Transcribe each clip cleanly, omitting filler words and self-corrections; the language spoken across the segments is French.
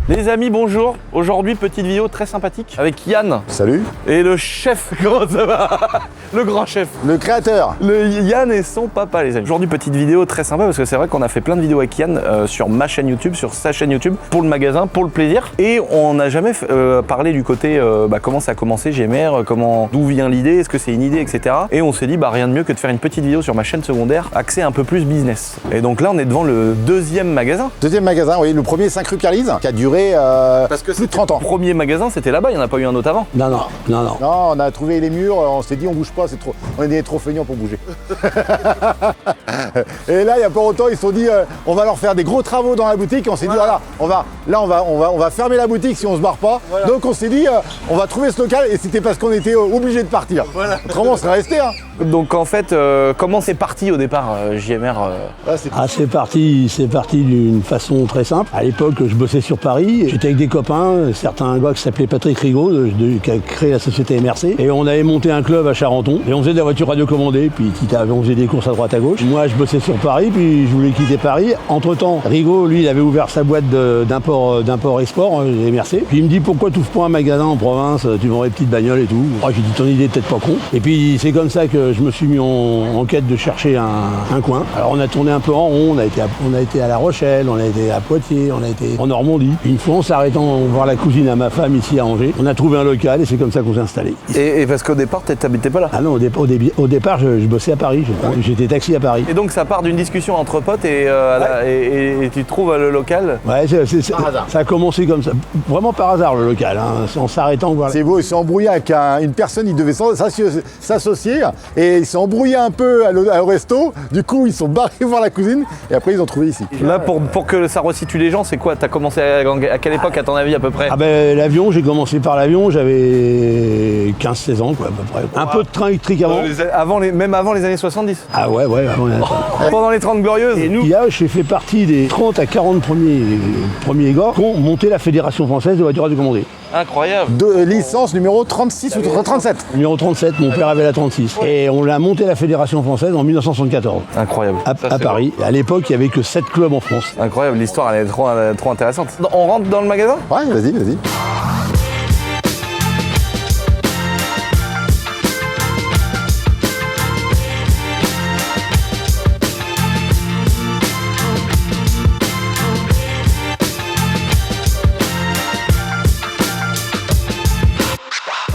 Les amis, bonjour. Aujourd'hui, petite vidéo très sympathique avec Yann. Salut. Et le chef, comment ça va? Le grand chef. Le créateur. Yann et son papa, les amis. Aujourd'hui, petite vidéo très sympa parce que c'est vrai qu'on a fait plein de vidéos avec Yann sur ma chaîne YouTube, sur sa chaîne YouTube, pour le magasin, pour le plaisir. Et on n'a jamais parlé du côté comment ça a commencé GMR, d'où vient l'idée, est-ce que c'est une idée, etc. Et on s'est dit, rien de mieux que de faire une petite vidéo sur ma chaîne secondaire, axée un peu plus business. Et donc là, on est devant le deuxième magasin. Deuxième magasin, oui. Le premier 5 rue Pierre-Lise, qui a duré parce que plus de 30 ans. Le premier magasin, c'était là-bas, il n'y en a pas eu un autre avant. Non, on a trouvé les murs, on s'est dit on bouge pas, c'est trop. On est trop feignants pour bouger. Et là, il n'y a pas longtemps, ils se sont dit on va leur faire des gros travaux dans la boutique. Et on s'est dit voilà, on va fermer la boutique si on se barre pas. Voilà. Donc on s'est dit on va trouver ce local et c'était parce qu'on était obligé de partir. Voilà. Autrement, on serait resté. Hein. Donc en fait, comment c'est parti au départ, JMR C'est parti d'une façon très simple. À l'époque, je bossais sur Paris. J'étais avec des copains, certains gars qui s'appelaient Patrick Rigaud, qui a créé la société MRC. Et on avait monté un club à Charenton. Et on faisait de la voiture radiocommandée, puis on faisait des courses à droite à gauche. Moi, je bossais sur Paris, puis je voulais quitter Paris. Entre-temps, Rigaud, lui, il avait ouvert sa boîte d'import-export, MRC. Puis il me dit, pourquoi tu ouvres pas un magasin en province, tu vends des petites bagnoles et tout. J'ai dit, ton idée est peut-être pas con. Et puis c'est comme ça que je me suis mis en quête de chercher un coin. Alors on a tourné un peu en rond, on a été à La Rochelle, on a été à Poitiers, on a été en Normandie. Une fois, en s'arrêtant voir la cousine à ma femme ici à Angers, on a trouvé un local et c'est comme ça qu'on s'est installé. Et parce qu'au départ, t'habitais pas là? Ah non, au départ, je bossais à Paris, j'étais taxi à Paris. Et donc ça part d'une discussion entre potes et tu trouves le local? Ouais, ça a commencé comme ça, vraiment par hasard le local, en s'arrêtant voir. C'est beau, il s'est embrouillé avec une personne, il devait s'associer et il s'est embrouillé un peu au resto. Du coup, ils sont barrés voir la cousine et après ils ont trouvé ici. Là, pour que ça resitue les gens, c'est quoi? T'as commencé à quelle époque, à ton avis, à peu près? L'avion, j'ai commencé par l'avion, j'avais 15-16 ans, quoi, à peu près. Un peu de train électrique avant. Même avant les années 70? Ah ouais, avant. Pendant les 30 glorieuses. Et nous, j'ai fait partie des 30 à 40 premiers gars qui ont monté la Fédération française de voitures radiocommandées. Incroyable. De licence numéro 36 ou 37. Numéro 37, mon père avait la 36. Et on l'a monté la Fédération française en 1974. Incroyable. À Paris. Et à l'époque, il n'y avait que 7 clubs en France. Incroyable, l'histoire elle est trop intéressante. On rentre dans le magasin? Ouais, vas-y.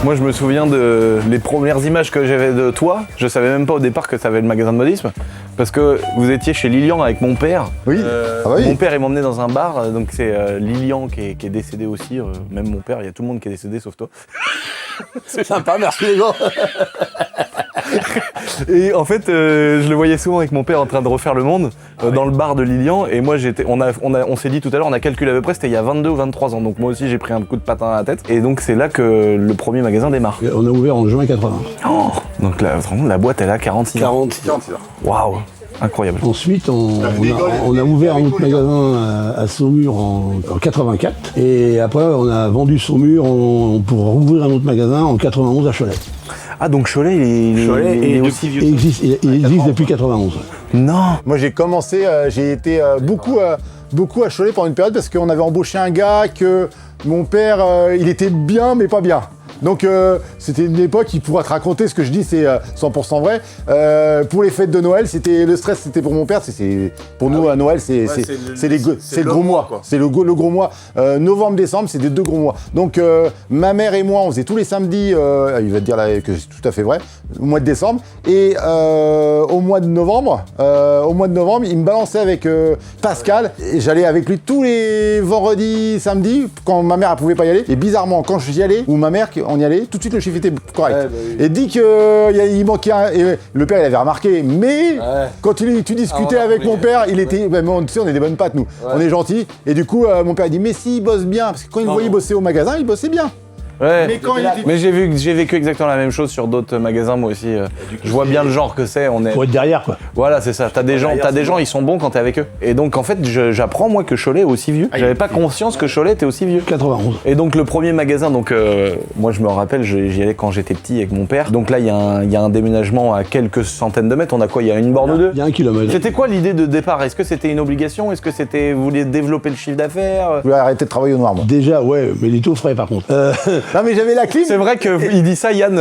Moi, je me souviens des premières images que j'avais de toi. Je savais même pas au départ que tu avais le magasin de modisme. Parce que vous étiez chez Lilian avec mon père. Oui. Oui. Mon père, il m'emmenait dans un bar. Donc c'est Lilian qui est décédé aussi. Même mon père, il y a tout le monde qui est décédé sauf toi. C'est sympa, merci les gars. Et en fait, je le voyais souvent avec mon père en train de refaire le monde dans le bar de Lilian. Et moi, on s'est dit tout à l'heure, on a calculé à peu près, c'était il y a 22 ou 23 ans. Donc moi aussi, j'ai pris un coup de patin à la tête. Et donc c'est là que le premier magasin démarre. On a ouvert en juin 80. Oh, donc là, vraiment, la boîte, elle a 46 ans. 46 ans. Waouh, incroyable. Ensuite, on a ouvert un autre magasin à Saumur en 84. Et après, on a vendu Saumur pour rouvrir un autre magasin en 91 à Cholet. Ah, donc Cholet, il est aussi vieux. Il existe depuis 91. Non. Moi, j'ai commencé, j'ai été beaucoup à Cholet pendant une période parce qu'on avait embauché un gars que mon père, il était bien, mais pas bien. Donc c'était une époque, il pourra te raconter ce que je dis, c'est 100% vrai. Pour les fêtes de Noël, le stress c'était pour mon père, pour nous à Noël c'est le gros mois. C'est le gros mois. Novembre-décembre, c'est des 2 gros mois. Donc ma mère et moi, on faisait tous les samedis, il va te dire là, que c'est tout à fait vrai, au mois de décembre. Et au mois de novembre, il me balançait avec Pascal. Et j'allais avec lui tous les vendredis, samedis, quand ma mère ne pouvait pas y aller. Et bizarrement, quand j'y allais, ou ma mère, on y allait, tout de suite le chiffre était correct. Ouais, Et dit qu'il manquait et le père il avait remarqué, mais quand tu discutais avec mon père, il était, tu sais, on est des bonnes pattes nous, on est gentils. Et du coup, mon père il dit, mais si, il bosse bien, parce que quand il me voyait bosser au magasin, il bossait bien. Ouais. Mais quand il était... Mais j'ai vécu exactement la même chose sur d'autres magasins moi aussi. Je vois bien le genre que c'est. On est. Faut être derrière, quoi. Voilà, c'est ça. T'as des gens, ils sont bons quand t'es avec eux. Et donc en fait, j'apprends moi que Cholet est aussi vieux. J'avais pas conscience que Cholet était aussi vieux. 91. Et donc le premier magasin, donc moi je me rappelle, j'y allais quand j'étais petit avec mon père. Donc là il y a un déménagement à quelques centaines de mètres. On a quoi? Il y a une borne ou deux? Il y a 1 kilomètre. C'était quoi l'idée de départ? Est-ce que c'était une obligation? Est-ce que c'était vous vouliez développer le chiffre d'affaires? Je voulais arrêter de travailler au noir, moi. Déjà, ouais, mais les taux frais par contre. Non, mais j'avais la clim. C'est vrai qu'il dit ça, Yann.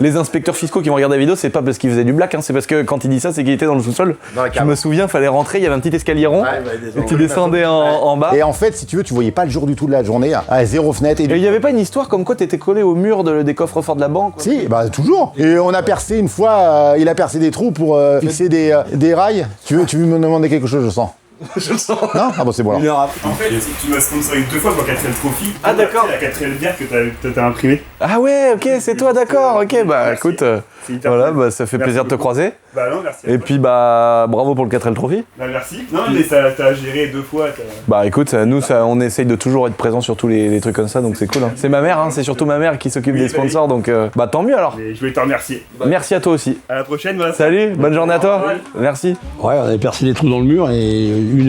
Les inspecteurs fiscaux qui vont regarder la vidéo, c'est pas parce qu'il faisait du black, hein, c'est parce que quand il dit ça, c'est qu'il était dans le sous-sol. Je me souviens, fallait rentrer, il y avait un petit escalier rond, et tu descendais en bas. Et en fait, si tu veux, tu voyais pas le jour du tout de la journée, à 0 fenêtre. Et il y avait pas une histoire comme quoi t'étais collé au mur des coffres-forts de la banque? Si, bah toujours. Et on a percé une fois, il a percé des trous pour fixer des rails. Tu veux me demander quelque chose, je sens. Je le sens. Non? Ah bon, c'est bon là. En fait, tu m'as sponsorisé 2 fois pour 4ème Trophy. Ah, d'accord. La 4ème bière que t'as imprimée. Ah ouais, ok, c'est toi, d'accord, ok, bah Merci. écoute, C'est hyper voilà, cool. bah ça fait Merci plaisir de te beaucoup. croiser. Bah non, merci. Et puis bah bravo pour le 4L Trophy. Bah merci. Non, mais t'as géré 2 fois. Bah écoute, nous on essaye de toujours être présent sur tous les trucs comme ça, donc c'est cool. Hein. C'est ma mère, hein, c'est surtout ma mère qui s'occupe des sponsors, donc bah tant mieux alors. Et je voulais te remercier. Merci à toi aussi. À la prochaine, Vincent. Salut, bonne journée à toi. Ouais. Merci. Ouais, on avait percé des trous dans le mur et une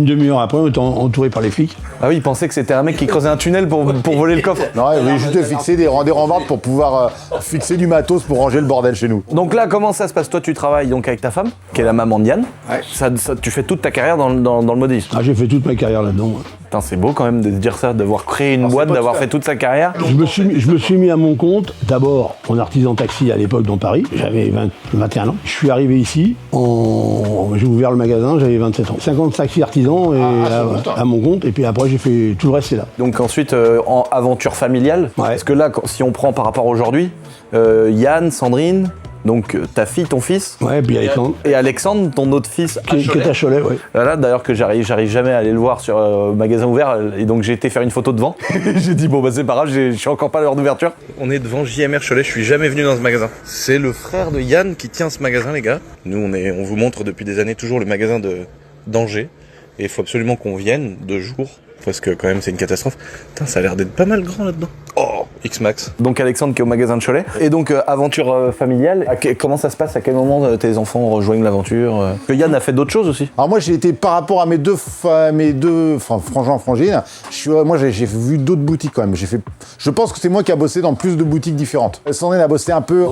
demi-heure après, on était entouré par les flics. Ah oui, il pensait que c'était un mec qui creusait un tunnel pour voler le coffre. Non, il voulait juste fixer des rambardes pour pouvoir fixer du matos pour ranger le bordel chez nous. Donc là, comment ça se passe? Toi, tu travailles donc avec ta femme, qui est la maman de Yann. Ouais. Tu fais toute ta carrière dans le modélisme. Ah, j'ai fait toute ma carrière là-dedans. Putain, c'est beau quand même de se dire ça, d'avoir créé une boîte, d'avoir fait toute sa carrière. Je me suis mis à mon compte, d'abord en artisan taxi à l'époque dans Paris, j'avais 21 ans. Je suis arrivé ici, j'ai ouvert le magasin, j'avais 27 ans. 50 taxis artisans et à mon compte, et puis après j'ai fait tout le reste, c'est là. Donc ensuite, en aventure familiale, Ouais. parce que là, si on prend par rapport à aujourd'hui, Yann, Sandrine, donc ta fille, ton fils, Ouais, puis Alexandre, et Alexandre, ton autre fils, qui est à Cholet, ouais. Voilà, d'ailleurs que j'arrive jamais à aller le voir sur magasin ouvert, et donc j'ai été faire une photo devant. J'ai dit bon bah c'est pas grave, je suis encore pas à l'heure d'ouverture. On est devant JMR Cholet, je suis jamais venu dans ce magasin. C'est le frère de Yann qui tient ce magasin, les gars. Nous on vous montre depuis des années toujours le magasin d'Angers, et il faut absolument qu'on vienne 2 jours. Parce que quand même c'est une catastrophe. Putain, ça a l'air d'être pas mal grand là-dedans. Oh, X-Max. Donc Alexandre qui est au magasin de Cholet. Et donc aventure familiale, comment ça se passe? À quel moment tes enfants rejoignent l'aventure? Que Yann a fait d'autres choses aussi. Alors moi j'ai été par rapport à mes deux frangins frangines, moi j'ai vu d'autres boutiques quand même. Je pense que c'est moi qui a bossé dans plus de boutiques différentes. Sandrine a bossé un peu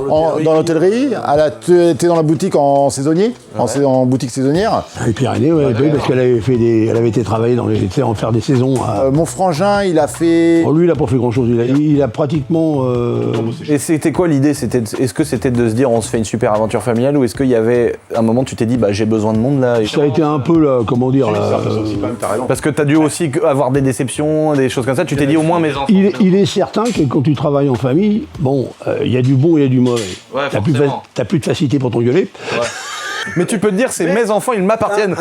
dans l'hôtellerie, elle a été dans la boutique en saisonnier, en boutique saisonnière. Et Pyrénées, ouais, parce qu'elle avait été travailler en faire des saisons. Mon frangin il a fait... Bon, lui il a pas fait grand chose, il a pratiquement... Et c'était quoi l'idée? Est-ce que c'était de se dire on se fait une super aventure familiale, ou est-ce qu'il y avait un moment tu t'es dit bah j'ai besoin de monde là? Ça a été un peu, là, comment dire... Là, Parce que t'as dû aussi avoir des déceptions, des choses comme ça, tu t'es dit au moins mes enfants. il est certain que quand tu travailles en famille, bon, il y a du bon et il y a du mauvais. Ouais, T'as plus de facilité pour t'engueuler. Mais tu peux te dire c'est mes enfants, ils m'appartiennent.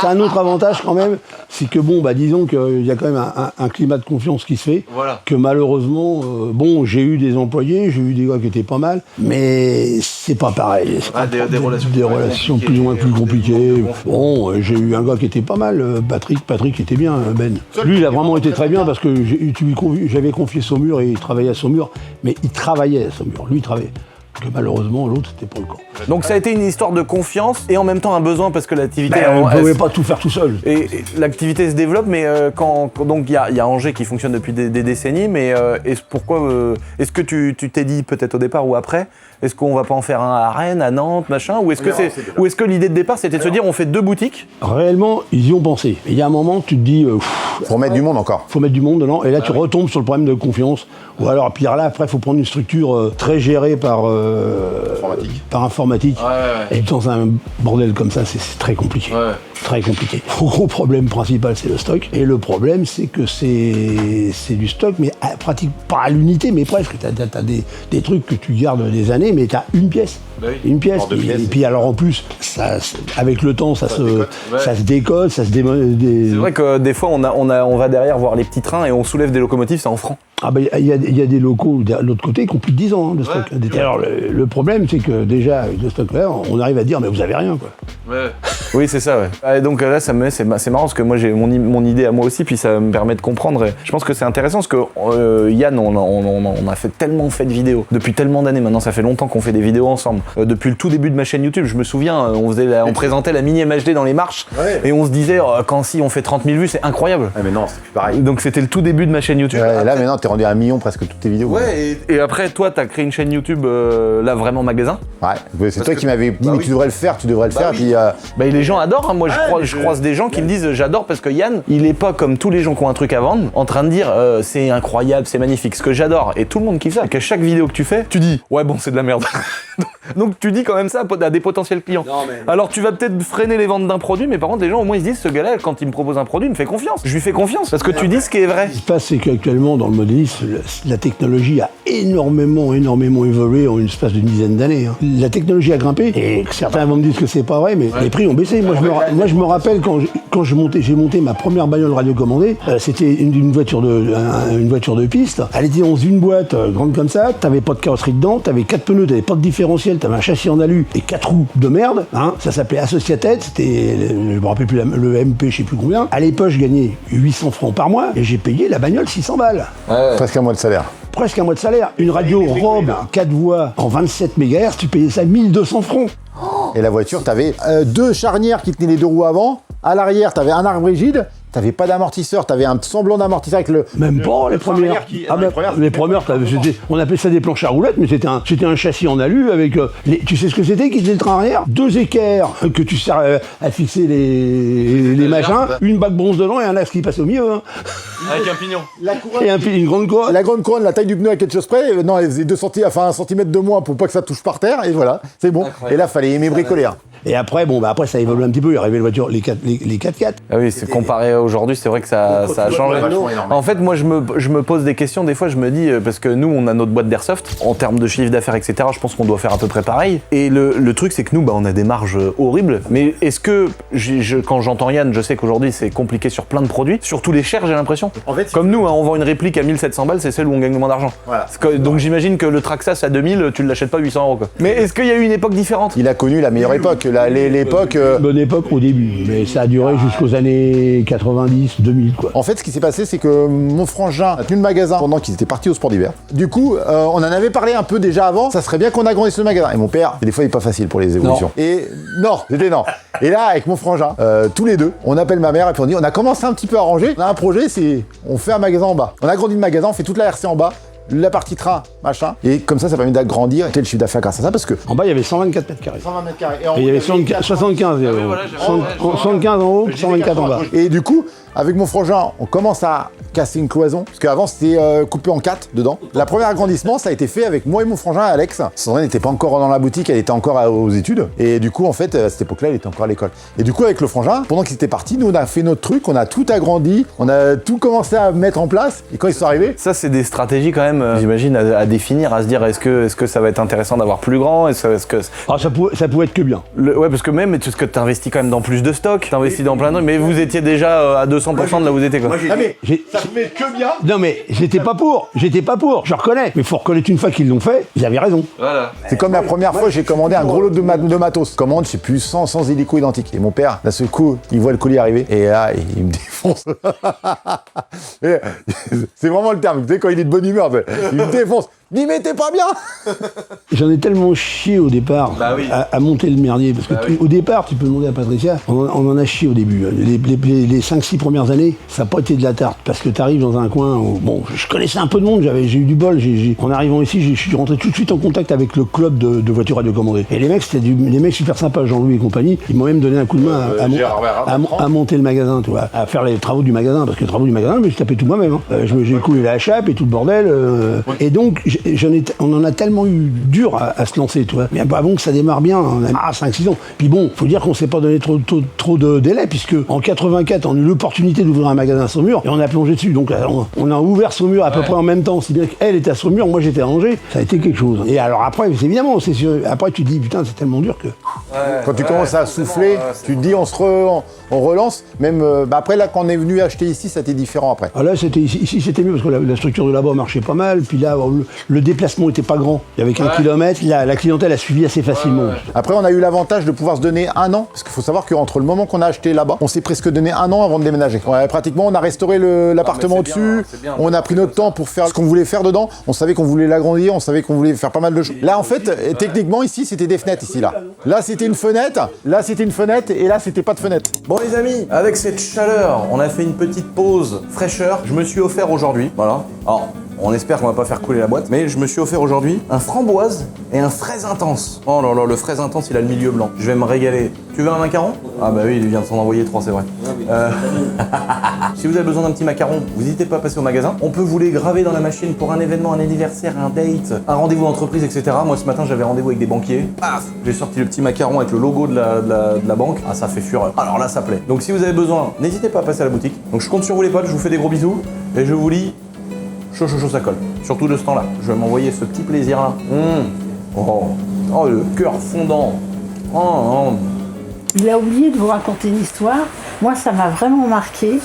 C'est un autre avantage quand même, c'est que bon, bah disons qu'il y a quand même un climat de confiance qui se fait, Voilà. que malheureusement, bon, j'ai eu des employés, j'ai eu des gars qui étaient pas mal, mais c'est pas pareil. C'est pas des relations plus ou moins plus compliquées. Bon, j'ai eu un gars qui était pas mal, Patrick était bien, Ben. Lui, il a vraiment été très bien parce que j'avais confié Saumur et il travaillait à Saumur, mais il travaillait à Saumur, lui il travaillait. Que malheureusement, l'autre, c'était pas le cas. Donc ça a été une histoire de confiance et en même temps un besoin parce que l'activité... On ne pouvait pas tout faire tout seul. Et l'activité se développe, mais donc il y a Angers qui fonctionne depuis des décennies, mais est-ce que tu t'es dit peut-être au départ ou après, est-ce qu'on va pas en faire un à Rennes, à Nantes, machin, ou est-ce que l'idée de départ c'était de se dire on fait 2 boutiques? Réellement, ils y ont pensé. Et il y a un moment, tu te dis, Faut mettre du monde encore. faut mettre du monde dedans, et là tu retombes sur le problème de confiance. Ou alors, puis là, après, il faut prendre une structure très gérée par informatique. Et dans un bordel comme ça, c'est très compliqué. Très compliqué. Le gros problème principal, c'est le stock. Et le problème, c'est que c'est du stock, mais pratique pas à l'unité, mais presque. T'as des trucs que tu gardes des années, mais t'as une pièce. Une pièce. Et puis alors en plus, avec le temps, ça se décode, ça se démode. C'est vrai que des fois on va derrière voir les petits trains et on soulève des locomotives, c'est en francs. Ah ben il y a des locaux de l'autre côté qui ont plus de 10 ans de stock. Alors le problème c'est que déjà avec le stock là, on arrive à dire mais vous avez rien quoi. Oui c'est ça ouais. Donc là, c'est marrant parce que moi j'ai mon idée à moi aussi, puis ça me permet de comprendre. Et je pense que c'est intéressant parce que Yann, on a tellement fait de vidéos depuis tellement d'années. Maintenant, ça fait longtemps qu'on fait des vidéos ensemble. Depuis le tout début de ma chaîne YouTube, je me souviens, on présentait la mini MHD dans les marches et on se disait si on fait 30 000 vues, c'est incroyable. Mais non, c'est plus pareil. Donc c'était le tout début de ma chaîne YouTube. Ouais, là maintenant, t'es rendu à 1 million presque toutes tes vidéos. Ouais. Et après, toi, t'as créé une chaîne YouTube là vraiment magasin. Ouais. C'est toi qui m'avais dit mais tu devrais le faire, tu devrais le faire. Puis les gens adorent. Hein. Moi, je croise des gens qui me disent j'adore parce que Yann, il est pas comme tous les gens qui ont un truc à vendre, en train de dire c'est incroyable, c'est magnifique. Ce que j'adore et tout le monde kiffe ça. Qu'à chaque vidéo que tu fais, tu dis ouais bon c'est de la merde. Donc tu dis quand même ça à des potentiels clients. Alors tu vas peut-être freiner les ventes d'un produit, mais par contre les gens au moins ils se disent ce gars-là quand il me propose un produit, il me fait confiance. Je lui fais confiance parce que tu dis ce qui est vrai. Ce qui se passe, c'est qu'actuellement dans le modélisme, la technologie a énormément évolué en une espace d'une dizaine d'années. Hein. La technologie a grimpé et certains vont me dire que c'est pas vrai, mais les prix ont baissé. Moi je me rappelle quand j'ai monté ma première bagnole radiocommandée, c'était une voiture de piste. Elle était dans une boîte grande comme ça, t'avais pas de carrosserie dedans, t'avais 4 pneus, t'avais pas de différentiel, t'avais un châssis en alu et 4 roues de merde. Hein. Ça s'appelait Associated, c'était, je me rappelle plus, le MP, je sais plus combien. À l'époque, je gagnais 800 francs par mois et j'ai payé la bagnole 600 balles. presque un mois de salaire. Presque un mois de salaire. Une radio Robe 4 voix en 27 MHz, tu payais ça 1200 francs. Et la voiture, t'avais 2 charnières qui tenaient les 2 roues avant. À l'arrière, t'avais un arbre rigide. T'avais pas d'amortisseur, t'avais un semblant d'amortisseur avec le... Même pas les premières. Les premières, on appelait ça des planches à roulettes, mais c'était un châssis en alu avec... tu sais ce que c'était qui était le train arrière? 2 équerres que tu sers à fixer les machins, une bague bronze dedans et un axe qui passe au milieu. Hein. Avec un pignon. La couronne, et une grande couronne. La grande couronne, la taille du pneu à quelque chose près, non, elle faisait 1 centimètre de moins pour pas que ça touche par terre, et voilà, c'est bon. Incroyable. Et là, fallait aimer bricoler. Hein. Et après, après ça évolue un petit peu, il est arrivé les voitures, les 4x4. Ah oui, c'est comparé à aujourd'hui, c'est vrai que ça a changé. En fait, moi, je me pose des questions, des fois, je me dis, parce que nous, on a notre boîte d'airsoft, en termes de chiffre d'affaires, etc., je pense qu'on doit faire à peu près pareil. Et le truc, c'est que nous, on a des marges horribles. Mais est-ce que, quand j'entends Yann, je sais qu'aujourd'hui, c'est compliqué sur plein de produits, surtout les chers, j'ai l'impression. En fait, comme nous, on vend une réplique à 1700 balles, c'est celle où on gagne le moins d'argent. Voilà. Donc j'imagine que le Traxxas à 2000, tu ne l'achètes pas 800 €. Quoi. Mais est-ce qu'il y a eu une époque différente? Il a connu la meilleure époque, l'époque... Bonne époque au début, mais ça a duré jusqu'aux années 90, 2000 quoi. En fait, ce qui s'est passé, c'est que mon frangin a tenu le magasin pendant qu'ils étaient partis au sport d'hiver. Du coup, on en avait parlé un peu déjà avant, ça serait bien qu'on agrandisse le magasin. Et mon père, des fois, il est pas facile pour les évolutions. Non. Et non. Et là, avec mon frangin, tous les deux, on appelle ma mère et puis on dit, on a commencé un petit peu à ranger. On a un projet, c'est on fait un magasin en bas. On agrandit le magasin, on fait toute la RC en bas. La partie train, machin. Et comme ça permet d'agrandir tel chiffre d'affaires grâce à ça parce que... En bas, il y avait 124 mètres carrés. 120 mètres carrés. Et il y avait 75 en haut, 124 en bas. Et du coup, avec mon frangin, on commence à casser une cloison. Parce qu'avant, c'était coupé en 4 dedans. La première agrandissement, ça a été fait avec moi et mon frangin, Alex. Sandrine n'était pas encore dans la boutique, elle était encore aux études. Et du coup, en fait, à cette époque-là, elle était encore à l'école. Et du coup, avec le frangin, pendant qu'ils étaient partis, nous, on a fait notre truc, on a tout agrandi, on a tout commencé à mettre en place. Et quand ils sont arrivés... Ça, c'est des stratégies quand même, j'imagine, à définir, à se dire, est-ce que ça va être intéressant d'avoir plus grand? Ça pouvait être que bien. Ouais, parce que même, parce que t'investis quand même dans plus de stock, t'investis dans plein de trucs, mais vous étiez déjà à 200% de là où vous étiez, quoi. Ça pouvait être que bien. Non mais j'étais pas pour, je reconnais. Mais faut reconnaître une fois qu'ils l'ont fait, ils avaient raison. Voilà. C'est comme la première fois, j'ai commandé un gros lot de matos. Commande, je sais plus, 100 hélicos identiques. Et mon père, d'un seul coup, il voit le colis arriver et là, il me défonce. C'est vraiment le terme, tu sais, quand il est de bonne humeur, il me défonce. N'y mettez pas bien. J'en ai tellement chié au départ à monter le merdier. Parce que au départ, tu peux demander à Patricia, on en a chié au début. Les 5-6 premières années, ça n'a pas été de la tarte. Parce que tu arrives dans un coin où, bon, je connaissais un peu de monde, j'ai eu du bol. En arrivant ici, je suis rentré tout de suite en contact avec le club de voitures radiocommandées. Et les mecs, c'était des mecs super sympas, Jean-Louis et compagnie. Ils m'ont même donné un coup de main à monter le magasin, tu vois, à faire les travaux du magasin. Parce que les travaux du magasin, je tapais tout moi-même. Hein. J'ai coulé la chape et tout le bordel. Et donc, on en a tellement eu dur à se lancer, tu vois. Mais avant que ça démarre bien, on a 5-6 ans. Puis bon, faut dire qu'on s'est pas donné trop de délai, puisque en 84, on a eu l'opportunité d'ouvrir un magasin sur mur, et on a plongé dessus dessus. Donc on a ouvert Saumur à peu près en même temps, si bien qu'elle était à Saumur, moi j'étais à Angers. Ça a été quelque chose. Et alors après, évidemment, c'est sûr. Après tu te dis putain, c'est tellement dur que. Quand tu commences à souffler, tu te dis on relance. Même après là, quand on est venu acheter ici, ça a été différent après. Ah, là, ici c'était mieux parce que la structure de là-bas marchait pas mal. Puis là, le déplacement était pas grand. Il y avait qu'un kilomètre. La clientèle a suivi assez facilement. Après, on a eu l'avantage de pouvoir se donner 1 an, parce qu'il faut savoir qu'entre le moment qu'on a acheté là-bas, on s'est presque donné 1 an avant de déménager. Ouais, pratiquement, on a restauré l'appartement au-dessus, on a pris notre temps pour faire ce qu'on voulait faire dedans, on savait qu'on voulait l'agrandir, on savait qu'on voulait faire pas mal de choses. Là, en fait, techniquement, ici, c'était des fenêtres, ici, là. Là, c'était une fenêtre, et là, c'était pas de fenêtre. Bon les amis, avec cette chaleur, on a fait une petite pause fraîcheur. Je me suis offert aujourd'hui, voilà. Alors, on espère qu'on va pas faire couler la boîte, mais je me suis offert aujourd'hui un framboise et un fraise intense. Oh là là, le fraise intense, il a le milieu blanc. Je vais me régaler. Tu veux un macaron? Ah bah oui, il vient de s'en envoyer 3, c'est vrai. Si vous avez besoin d'un petit macaron, vous n'hésitez pas à passer au magasin. On peut vous les graver dans la machine pour un événement, un anniversaire, un date, un rendez-vous d'entreprise, etc. Moi, ce matin, j'avais rendez-vous avec des banquiers. Paf, j'ai sorti le petit macaron avec le logo de la banque. Ah, ça fait fureur. Alors là, ça plaît. Donc si vous avez besoin, n'hésitez pas à passer à la boutique. Donc je compte sur vous les potes, je vous fais des gros bisous et je vous dis chaud, ça colle. Surtout de ce temps-là. Je vais m'envoyer ce petit plaisir-là. Oh, le cœur fondant. Il a oublié de vous raconter une histoire. Moi, ça m'a vraiment marqué.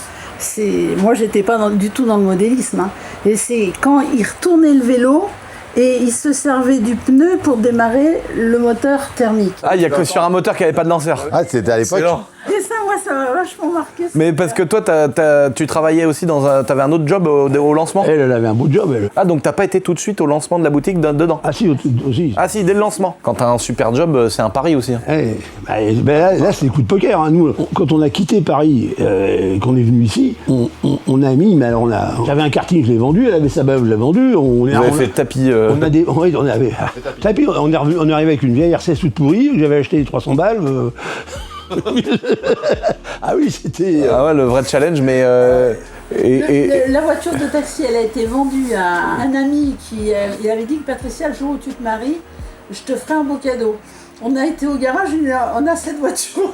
Moi, j'étais pas du tout dans le modélisme. Hein. Et c'est quand il retournait le vélo et il se servait du pneu pour démarrer le moteur thermique. Ah, il y a que sur un moteur qui avait pas de lanceur. Ah, c'était à l'époque. Et ça, moi, ça m'a vachement marqué. Mais parce que toi, tu travaillais aussi t'avais un autre job au lancement. Elle avait un beau job, elle. Ah, donc t'as pas été tout de suite au lancement de la boutique dedans? Ah si, aussi. Ah si, dès le lancement. Quand t'as un super job, c'est un pari aussi. Là, c'est des coups de poker. Hein. Nous, quand on a quitté Paris, qu'on est venu ici, on a mis, mais alors j'avais un karting, je l'ai vendu, elle avait sa bave, je l'ai vendu. Vous avez fait tapis. On avait tapis. On est arrivé avec une vieille RC toute pourrie, j'avais acheté 300 balles. Ah oui, c'était. Ah ouais, le vrai challenge, mais. La voiture de taxi, elle a été vendue à un ami qui il avait dit que Patricia, le jour où tu te maries, je te ferai un beau cadeau. On a été au garage, on a cette voiture.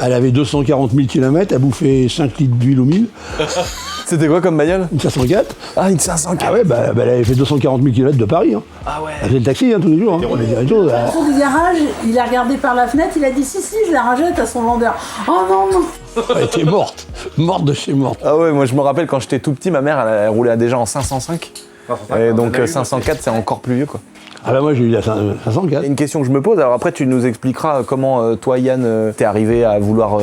Elle avait 240 000 km, elle bouffait 5 litres d'huile au 1000. C'était quoi comme bagnole? Une 504. Ah, une 504. Ah ouais, elle avait fait 240 000 km de Paris. Hein. Ah ouais. Elle faisait le taxi tous les jours. Hein. Au fond du garage, il a regardé par la fenêtre, il a dit si, je la rachète à son vendeur. Oh non. Elle était morte de chez morte. Ah ouais, moi je me rappelle quand j'étais tout petit, ma mère elle roulait déjà en 505. Et donc 504 c'est encore plus vieux quoi. Ah bah moi j'ai eu la 504. Une question que je me pose, alors après tu nous expliqueras comment toi Yann t'es arrivé à vouloir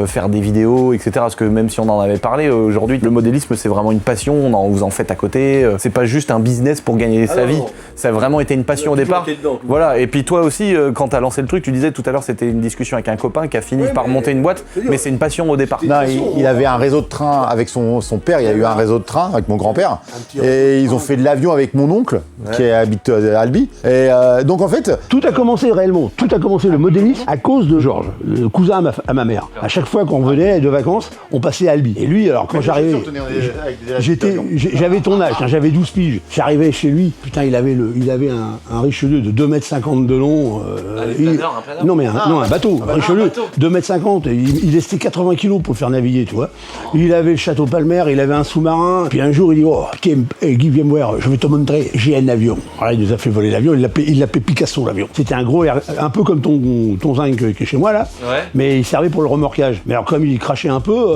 faire des vidéos, etc. Parce que même si on en avait parlé, aujourd'hui le modélisme c'est vraiment une passion, vous en faites à côté, c'est pas juste un business pour gagner sa vie, ça a vraiment été une passion au départ. Voilà, et puis toi aussi quand t'as lancé le truc, tu disais tout à l'heure c'était une discussion avec un copain qui a fini par monter une boîte, mais c'est une passion au départ. Non, il avait un réseau de train avec son père, il y a eu un réseau de train avec mon grand-père, et ils ont fait de l'avion avec mon oncle qui habite à Albi, et donc en fait... Tout a commencé réellement, le modélisme à cause de Georges, le cousin à ma mère. À chaque fois qu'on venait de vacances, on passait à Albi. Et lui, alors quand j'arrivais, j'avais ton âge, j'avais 12 piges. J'arrivais chez lui, putain, il avait un Richelieu de 2,50 m de long. Non, mais un bateau, un Richelieu, 2,50 m. Il restait 80 kg pour le faire naviguer, tu vois. Il avait le château Palmer, il avait un sous-marin. Puis un jour, il dit, oh, Guy, viens me voir, je vais te montrer, j'ai un avion. Alors, il nous a fait voler l'avion, il l'appelait Picasso, l'avion. C'était un gros, un peu comme ton zinc qui est chez moi, là. Ouais. Mais il servait pour le remorquage. Mais alors, comme il crachait un peu,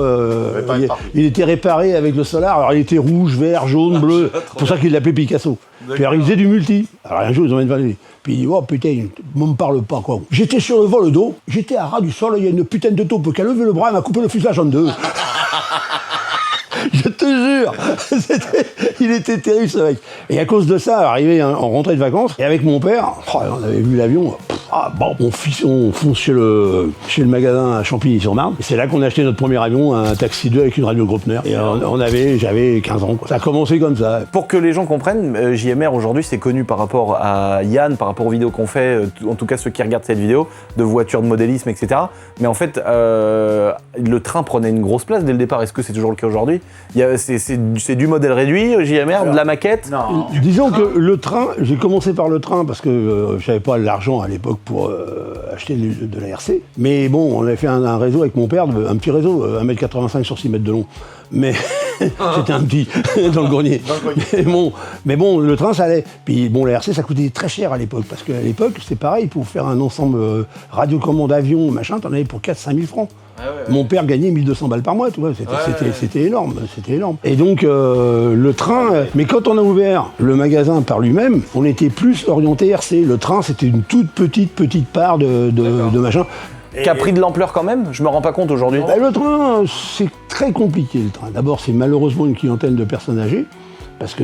il était réparé avec le solar. Alors, il était rouge, vert, jaune, bleu. C'est pour ça qu'il l'appelait Picasso. Puis alors, il faisait du multi. Alors, un jour, ils ont envie. Puis il dit, oh putain, ne me parle pas, quoi. J'étais sur le vol d'eau, j'étais à ras du sol, il y a une putain de taupe qui a levé le bras, elle m'a coupé le fuselage en deux. Je te jure, il était terrible ce mec. Et à cause de ça, arrivé en rentrée de vacances, et avec mon père, on avait vu l'avion, on fonce chez le magasin à Champigny-sur-Marne. Et c'est là qu'on a acheté notre premier avion, un Taxi 2 avec une radio Graupner. Et j'avais 15 ans, quoi. Ça a commencé comme ça. Pour que les gens comprennent, JMR aujourd'hui c'est connu par rapport à Yann, par rapport aux vidéos qu'on fait, en tout cas ceux qui regardent cette vidéo, de voitures, de modélisme, etc. Mais en fait, le train prenait une grosse place dès le départ. Est-ce que c'est toujours le cas aujourd'hui? C'est du modèle réduit, JMR, de la maquette? Non. Disons que le train, j'ai commencé par le train parce que j'avais pas l'argent à l'époque pour acheter de la RC. Mais bon, on avait fait un réseau avec mon père, un petit réseau, 1m85 sur 6 mètres de long. Mais c'était un petit dans le grenier. Mais bon, le train, ça allait. Puis bon, la RC, ça coûtait très cher à l'époque. Parce qu'à l'époque, c'est pareil, pour faire un ensemble radiocommande avion, machin, t'en avais pour 4-5 000 francs. Mon père gagnait 1200 balles par mois, tu vois, c'était énorme, c'était énorme. Et donc le train, mais quand on a ouvert le magasin par lui-même, on était plus orienté RC. Le train, c'était une toute petite part de machin. Qui a pris de l'ampleur quand même, je me rends pas compte aujourd'hui. Le train, c'est très compliqué le train. D'abord, c'est malheureusement une clientèle de personnes âgées. Parce que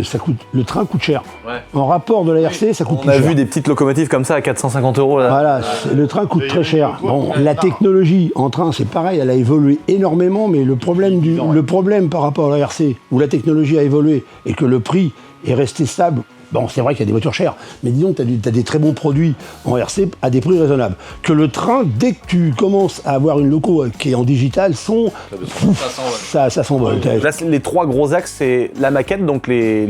le train coûte cher. Ouais. En rapport de la RC, ça coûte plus cher. On a vu des petites locomotives comme ça à 450 €. Là. Voilà, le train coûte très cher. Bon, la technologie en train, c'est pareil, elle a évolué énormément, mais le problème par rapport à la RC, où la technologie a évolué et que le prix est resté stable, bon, c'est vrai qu'il y a des voitures chères, mais disons que tu as des très bons produits en RC à des prix raisonnables. Que le train, dès que tu commences à avoir une loco qui est en digital, ça s'envole. Là, les 3 gros axes, c'est la maquette, donc les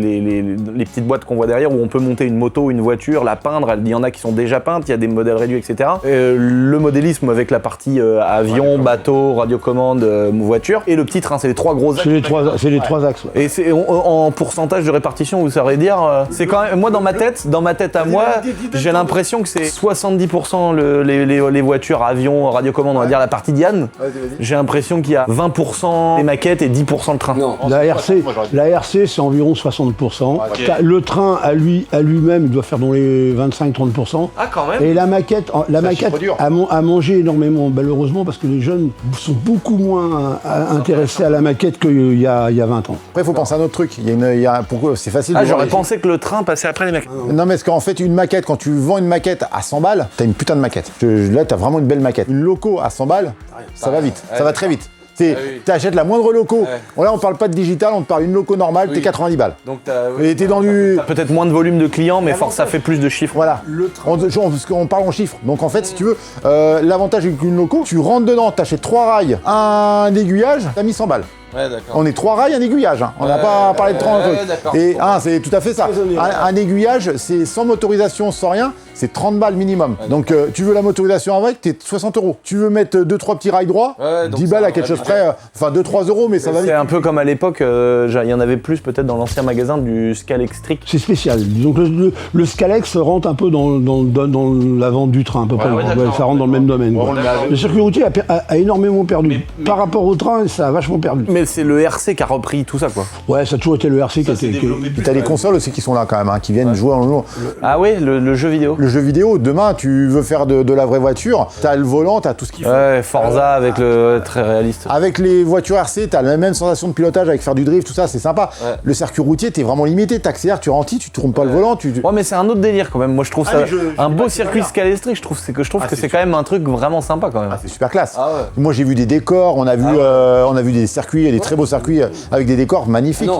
petites boîtes qu'on voit derrière, où on peut monter une moto, une voiture, la peindre. Il y en a qui sont déjà peintes, il y a des modèles réduits, etc. Le modélisme avec la partie avion, bateau, radiocommande, voiture. Et le petit train, c'est les 3 gros axes. C'est les trois axes. Ouais. Et en pourcentage de répartition, vous saurez dire, c'est quand même, moi dans ma tête à moi, j'ai l'impression que c'est 70% les voitures, avions, radiocommande, on va dire la partie Diane. J'ai l'impression qu'il y a 20% les maquettes et 10% le train. Non, la RC c'est environ 60%. Okay. Le train à lui-même, il doit faire dans les 25-30%. Ah, quand même. Et la maquette a mangé énormément, malheureusement, parce que les jeunes sont beaucoup moins intéressés à la maquette qu'il y a 20 ans. Après, il faut penser à un autre truc. Pourquoi c'est facile. J'aurais pensé que le train passait après les maquettes. Non, mais parce qu'en fait, une maquette, quand tu vends une maquette à 100 balles, t'as une putain de maquette. Là, t'as vraiment une belle maquette. Une loco à 100 balles, ça va vite, ça va très vite. T'achètes la moindre loco. Là, on parle pas de digital, on te parle d'une loco normale, t'es 90 balles. Donc t'es dans du. T'as peut-être moins de volume de clients, mais force, ça fait plus de chiffres. Voilà. Parce qu'on parle en chiffres. Donc en fait, si tu veux, l'avantage avec une loco, tu rentres dedans, t'achètes 3 rails, un aiguillage, t'as mis 100 balles. Ouais, d'accord. On est 3 rails, un aiguillage. Hein. On n'a pas parlé de 30 trucs. Et c'est tout à fait ça. Un aiguillage, c'est sans motorisation, sans rien, c'est 30 balles minimum. Ouais, donc tu veux la motorisation avec, t'es 60 €. Tu veux mettre 2-3 petits rails droits, 10 balles à quelque chose près, enfin 2-3 €, mais ça va vite. C'est un peu comme à l'époque, il y en avait plus peut-être dans l'ancien magasin du Scalextric. C'est spécial. Disons que le Scalex rentre un peu dans la vente du train, à peu près. Ça rentre dans le même domaine. Le circuit routier a énormément perdu. Par rapport au train, ça a vachement perdu. Mais c'est le RC qui a repris tout ça, quoi. Ouais, ça a toujours été le RC qui a été. T'as les consoles aussi qui sont là quand même, qui viennent jouer en jour. Ah oui, le jeu vidéo. Le jeu vidéo, demain, tu veux faire de la vraie voiture, t'as le volant, t'as tout ce qu'il faut. Ouais, Forza avec le très réaliste. Avec les voitures RC, t'as la même sensation de pilotage avec faire du drift, tout ça, c'est sympa. Ouais. Le circuit routier, t'es vraiment limité, t'accélères, tu ralentis, tu tournes pas le volant. Ouais, mais c'est un autre délire quand même. Moi, je trouve ça un beau circuit Scalextric. Je trouve que c'est quand même un truc vraiment sympa quand même. Ah, c'est super classe. Moi, j'ai vu des décors, on a vu des circuits, des très beaux circuits avec des décors magnifiques.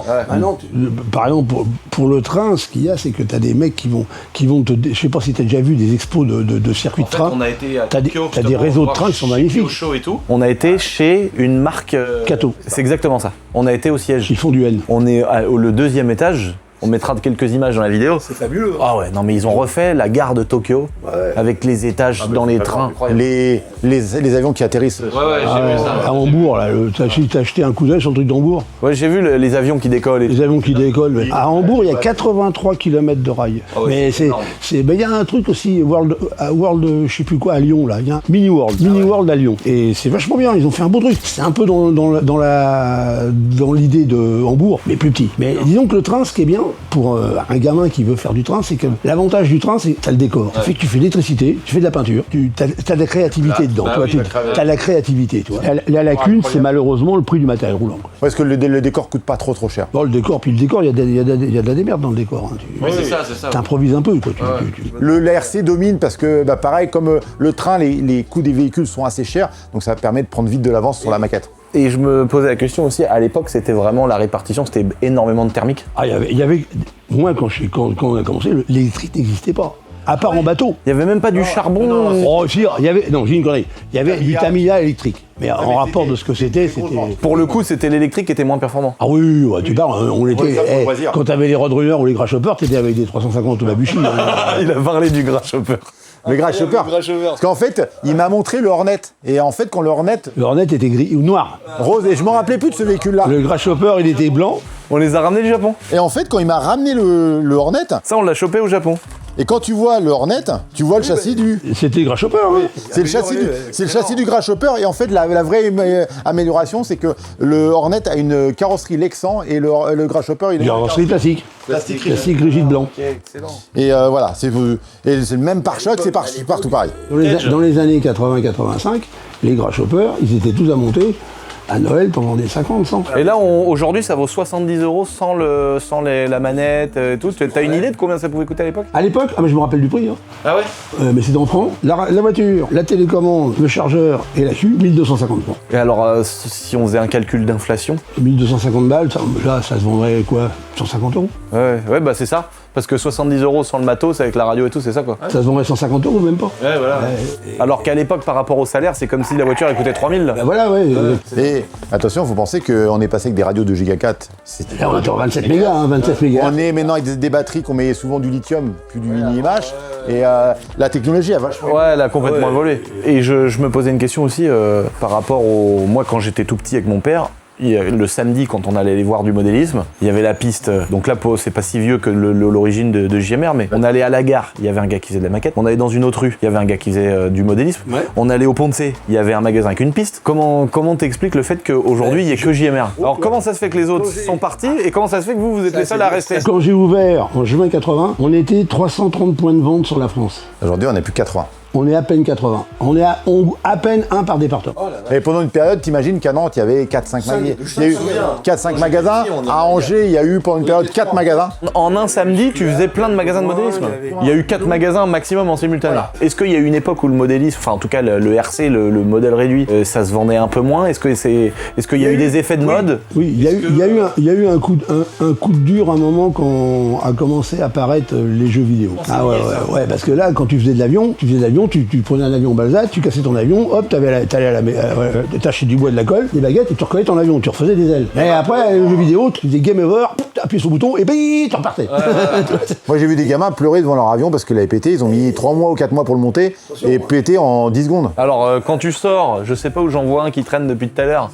Par exemple, pour le train, ce qu'il y a, c'est que tu as des mecs qui vont te. Je sais pas si tu as déjà vu des expos de circuits de train. On a été à Tokyo, t'as des réseaux de train qui sont magnifiques. Show et tout. On a été chez une marque. Kato. C'est exactement ça. On a été au siège. Ils font du N. On est le 2e étage. On mettra quelques images dans la vidéo. C'est fabuleux. Ah ouais, non mais ils ont refait la gare de Tokyo avec les étages dans les trains. Les avions qui atterrissent. Ouais, j'ai vu ça. À Hambourg, là, t'as acheté un coup d'œil sur le truc d'Hambourg. Ouais, j'ai vu les avions qui décollent. Les avions qui décollent. À Hambourg, il y a 83 km de rails. Mais il y a un truc aussi, World, je sais plus quoi, à Lyon, là. Il y a un Mini World à Lyon. Et c'est vachement bien, ils ont fait un beau truc. C'est un peu dans l'idée de Hambourg, mais plus petit. Mais disons que le train, ce qui est bien, pour un gamin qui veut faire du train, c'est que l'avantage du train, c'est que tu as le décor. Ça fait que tu fais de l'électricité, tu fais de la peinture, tu as de la créativité dedans. Tu as la créativité. Tu vois. La lacune, c'est malheureusement le prix du matériel roulant. Parce que le décor coûte pas trop cher. Bon, le décor, il y a de la démerde dans le décor. Hein. C'est ça. T'improvises un peu. Quoi. Le RC domine parce que, pareil, comme le train, les coûts des véhicules sont assez chers, donc ça permet de prendre vite de l'avance sur la maquette. Et je me posais la question aussi, à l'époque, c'était vraiment la répartition, c'était énormément de thermique. Ah, il y avait moi, quand on a commencé, l'électrique n'existait pas. À part en bateau. Il n'y avait même pas du charbon. J'ai une connerie. Il y avait du Tamiya électrique. Mais en rapport de ce que c'était. Pour le coup, c'était l'électrique qui était moins performant. Ah oui, tu parles, on était. Quand t'avais les Roadrunners ou les Grasshopper, t'étais avec des 350 Babushi. Il a parlé du Grasshopper. Le Grasshopper. Parce qu'en fait, il m'a montré le Hornet. Et en fait, quand le Hornet Le Hornet était gris ou noir. rose, et je m'en rappelais plus de ce véhicule-là. Le Grasshopper, il était blanc. On les a ramenés du Japon. Et en fait, quand il m'a ramené le Hornet, Ça, on l'a chopé au Japon. et quand tu vois le Hornet, tu vois le châssis du... C'était le Grasshopper, oui. C'est le châssis du Grasshopper. Et en fait, la vraie amélioration, c'est que le Hornet a une carrosserie Lexan et le Grasshopper, il est... Carrosserie classique. Plastique rigide blanc. Et voilà, c'est le même pare-choc, c'est partout pareil. Dans les années 80-85, les Grasshopper, ils étaient tous à monter à Noël pendant des 50, 100. Et là, aujourd'hui, ça vaut 70 € sans la manette et tout. T'as une idée de combien ça pouvait coûter à l'époque? À l'époque, mais je me rappelle du prix. Hein. Ah ouais. Mais c'est dans francs. La voiture, la télécommande, le chargeur et la queue, 1250 francs. Et alors, si on faisait un calcul d'inflation? 1250 balles, là, ça se vendrait quoi? 150 €. Ouais, bah c'est ça. Parce que 70 € sans le matos, avec la radio et tout, c'est ça quoi. Ça se vendrait 150 € même pas. Ouais, voilà. Alors qu'à l'époque, par rapport au salaire, c'est comme si la voiture elle coûtait 3000. Bah voilà, ouais. Et attention, il faut penser qu'on est passé avec des radios de Giga 4. Là, on est en 27 mégas, hein, 27 mégas. On est maintenant avec des batteries qu'on met souvent du lithium, plus du mini-MH. Et la technologie a vachement... Ouais, elle a complètement évolué. Et je me posais une question aussi par rapport au... Moi, quand j'étais tout petit avec mon père, le samedi, quand on allait aller voir du modélisme, il y avait la piste. Donc là, c'est pas si vieux que l'origine de JMR, mais on allait à la gare, il y avait un gars qui faisait de la maquette. On allait dans une autre rue, il y avait un gars qui faisait du modélisme. Ouais. On allait au Pont de C, il y avait un magasin avec une piste. Comment t'expliques le fait qu'aujourd'hui, il n'y ait que JMR? Alors, comment ça se fait que les autres sont partis et comment ça se fait que vous êtes les seuls à rester? Quand j'ai ouvert en juin 80, on était 330 points de vente sur la France. Aujourd'hui, on n'est plus 80. On est à peine 80. On est à peine un par département. Et pendant une période, t'imagines qu'à Nantes, il y avait 4-5 magasins. Il y a eu 4-5 magasins. À Angers, il y a eu pendant une période 4 magasins. En un samedi, tu faisais plein de magasins de modélisme. Il y a eu 4 magasins maximum en simultané. Voilà. Est-ce qu'il y a eu une époque où le modélisme, enfin en tout cas le RC, le modèle réduit, ça se vendait un peu moins? Est-ce qu'il y a eu des effets de mode? Oui, il y a eu un coup de dur à un moment quand a commencé à apparaître les jeux vidéo. Ah ouais, parce que là, quand tu faisais de l'avion, tu prenais un avion Balzac, tu cassais ton avion, hop, t'achetais du bois, de la colle, des baguettes et tu recollais ton avion, tu refaisais des ailes. Et après, le jeu vidéo, tu faisais game over, t'appuyais sur le bouton et bim, tu repartais. Moi j'ai vu des gamins pleurer devant leur avion parce qu'il avait pété, ils ont mis 3 mois ou 4 mois pour le monter et pété en 10 secondes. Alors quand tu sors, je sais pas où j'en vois un qui traîne depuis tout à l'heure.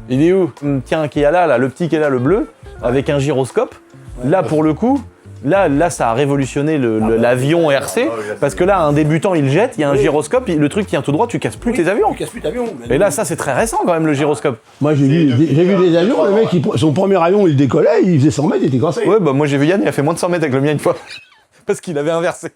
Il est où? Tiens, qui est là, le petit qui est là, le bleu, avec un gyroscope. Là pour le coup, Là, ça a révolutionné l'avion RC, parce que là, un débutant, il jette, il y a un gyroscope, le truc tient tout droit, tu casses plus tes avions. Tu casses plus d'avion. Et là, ça, c'est très récent quand même, le gyroscope. Moi, j'ai vu des avions, le mec, son premier avion, il décollait, il faisait 100 mètres, il était cassé. Ouais, bah moi, j'ai vu Yann, il a fait moins de 100 mètres avec le mien une fois, parce qu'il avait inversé.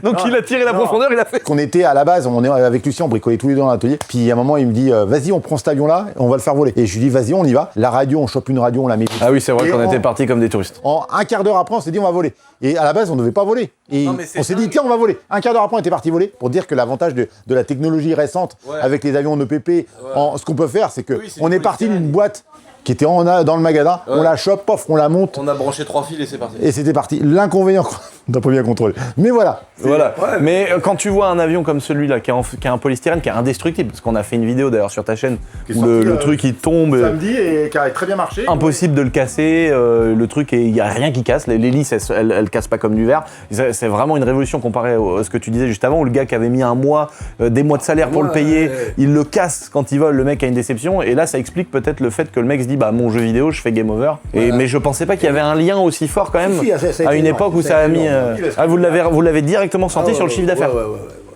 Donc il a tiré la profondeur, il a fait. Qu'on était à la base, on est avec Lucien, on bricolait tous les deux dans l'atelier. Puis à un moment, il me dit vas-y, on prend cet avion-là, on va le faire voler. Et je lui dis vas-y, on y va. La radio, on chope une radio, on la met. Ah oui, c'est vrai qu'on était partis comme des touristes. En un quart d'heure après, on s'est dit on va voler. Et à la base, on ne devait pas voler. Et on s'est dit tiens, on va voler. Un quart d'heure après, on était parti voler pour dire que l'avantage de la technologie récente avec les avions en EPP, ce qu'on peut faire, c'est que on est parti d'une boîte qui était dans le magasin, on la chope, pof, on la monte. On a branché 3 fils et c'est parti. Et c'était parti. L'inconvénient, on n'a pas bien contrôlé. Mais voilà. Voilà. Ouais. Mais quand tu vois un avion comme celui-là, qui a un polystyrène, qui est indestructible, parce qu'on a fait une vidéo d'ailleurs sur ta chaîne, où le truc il tombe. Samedi et qui a très bien marché. Impossible de le casser, le truc, il n'y a rien qui casse, l'hélice elle casse pas comme du verre. C'est vraiment une révolution comparé à ce que tu disais juste avant, où le gars qui avait mis un mois, des mois de salaire pour le payer, il le casse quand il vole, le mec a une déception, et là ça explique peut-être le fait que le mec se dit bah mon jeu vidéo je fais game over. Voilà. Mais je pensais pas qu'il y avait un lien aussi fort quand même à une époque où ça a mis. Vous l'avez directement senti sur le chiffre d'affaires.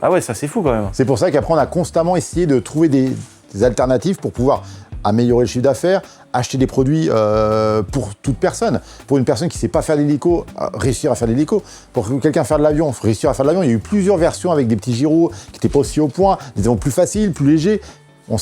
Ah ouais, ça c'est fou quand même. C'est pour ça qu'après on a constamment essayé de trouver des alternatives pour pouvoir améliorer le chiffre d'affaires, acheter des produits pour toute personne. Pour une personne qui ne sait pas faire l'hélico, réussir à faire l'hélico. Pour quelqu'un faire de l'avion, réussir à faire de l'avion. Il y a eu plusieurs versions avec des petits gyros qui n'étaient pas aussi au point, des avions plus faciles, plus légers. On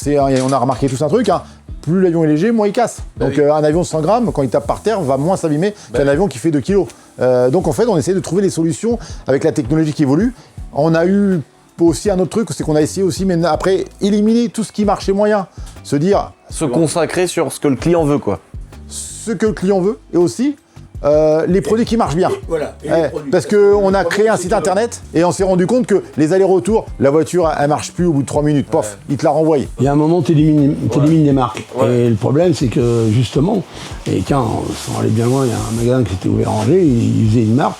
a remarqué tous un truc, hein. Plus l'avion est léger, moins il casse. Donc un avion de 100 grammes, quand il tape par terre, va moins s'abîmer qu'un avion qui fait 2 kilos. Donc en fait, on essaie de trouver des solutions avec la technologie qui évolue. On a eu aussi un autre truc, c'est qu'on a essayé aussi, mais après, éliminer tout ce qui marchait moyen. Se dire... Se consacrer sur ce que le client veut, quoi. Ce que le client veut, et aussi... les produits qui marchent bien. Voilà. Parce qu'on a créé un site internet et on s'est rendu compte que les allers-retours, la voiture, elle marche plus au bout de 3 minutes. Pof, il te la renvoie. Il y a un moment, tu élimines les marques. Et le problème, c'est que justement, et tiens, sans aller bien loin, il y a un magasin qui s'était ouvert à Angers, il faisait une marque.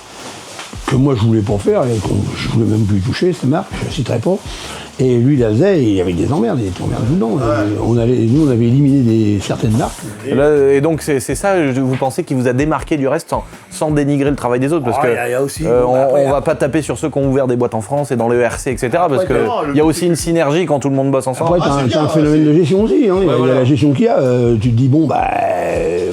que moi je voulais pas faire, et je voulais même plus y toucher, cette marque, je ne citerai pas. Et lui, il la faisait, et il y avait des emmerdes dedans. Nous, on avait éliminé certaines marques. Et donc c'est ça, vous pensez, qui vous a démarqué du reste sans dénigrer le travail des autres, parce que y a aussi, on va pas taper sur ceux qui ont ouvert des boîtes en France et dans le ERC, etc. Parce que il y a aussi une synergie quand tout le monde bosse ensemble. Après, t'as un phénomène de gestion aussi. Hein. Il y a la gestion qu'il y a. Tu te dis, bon,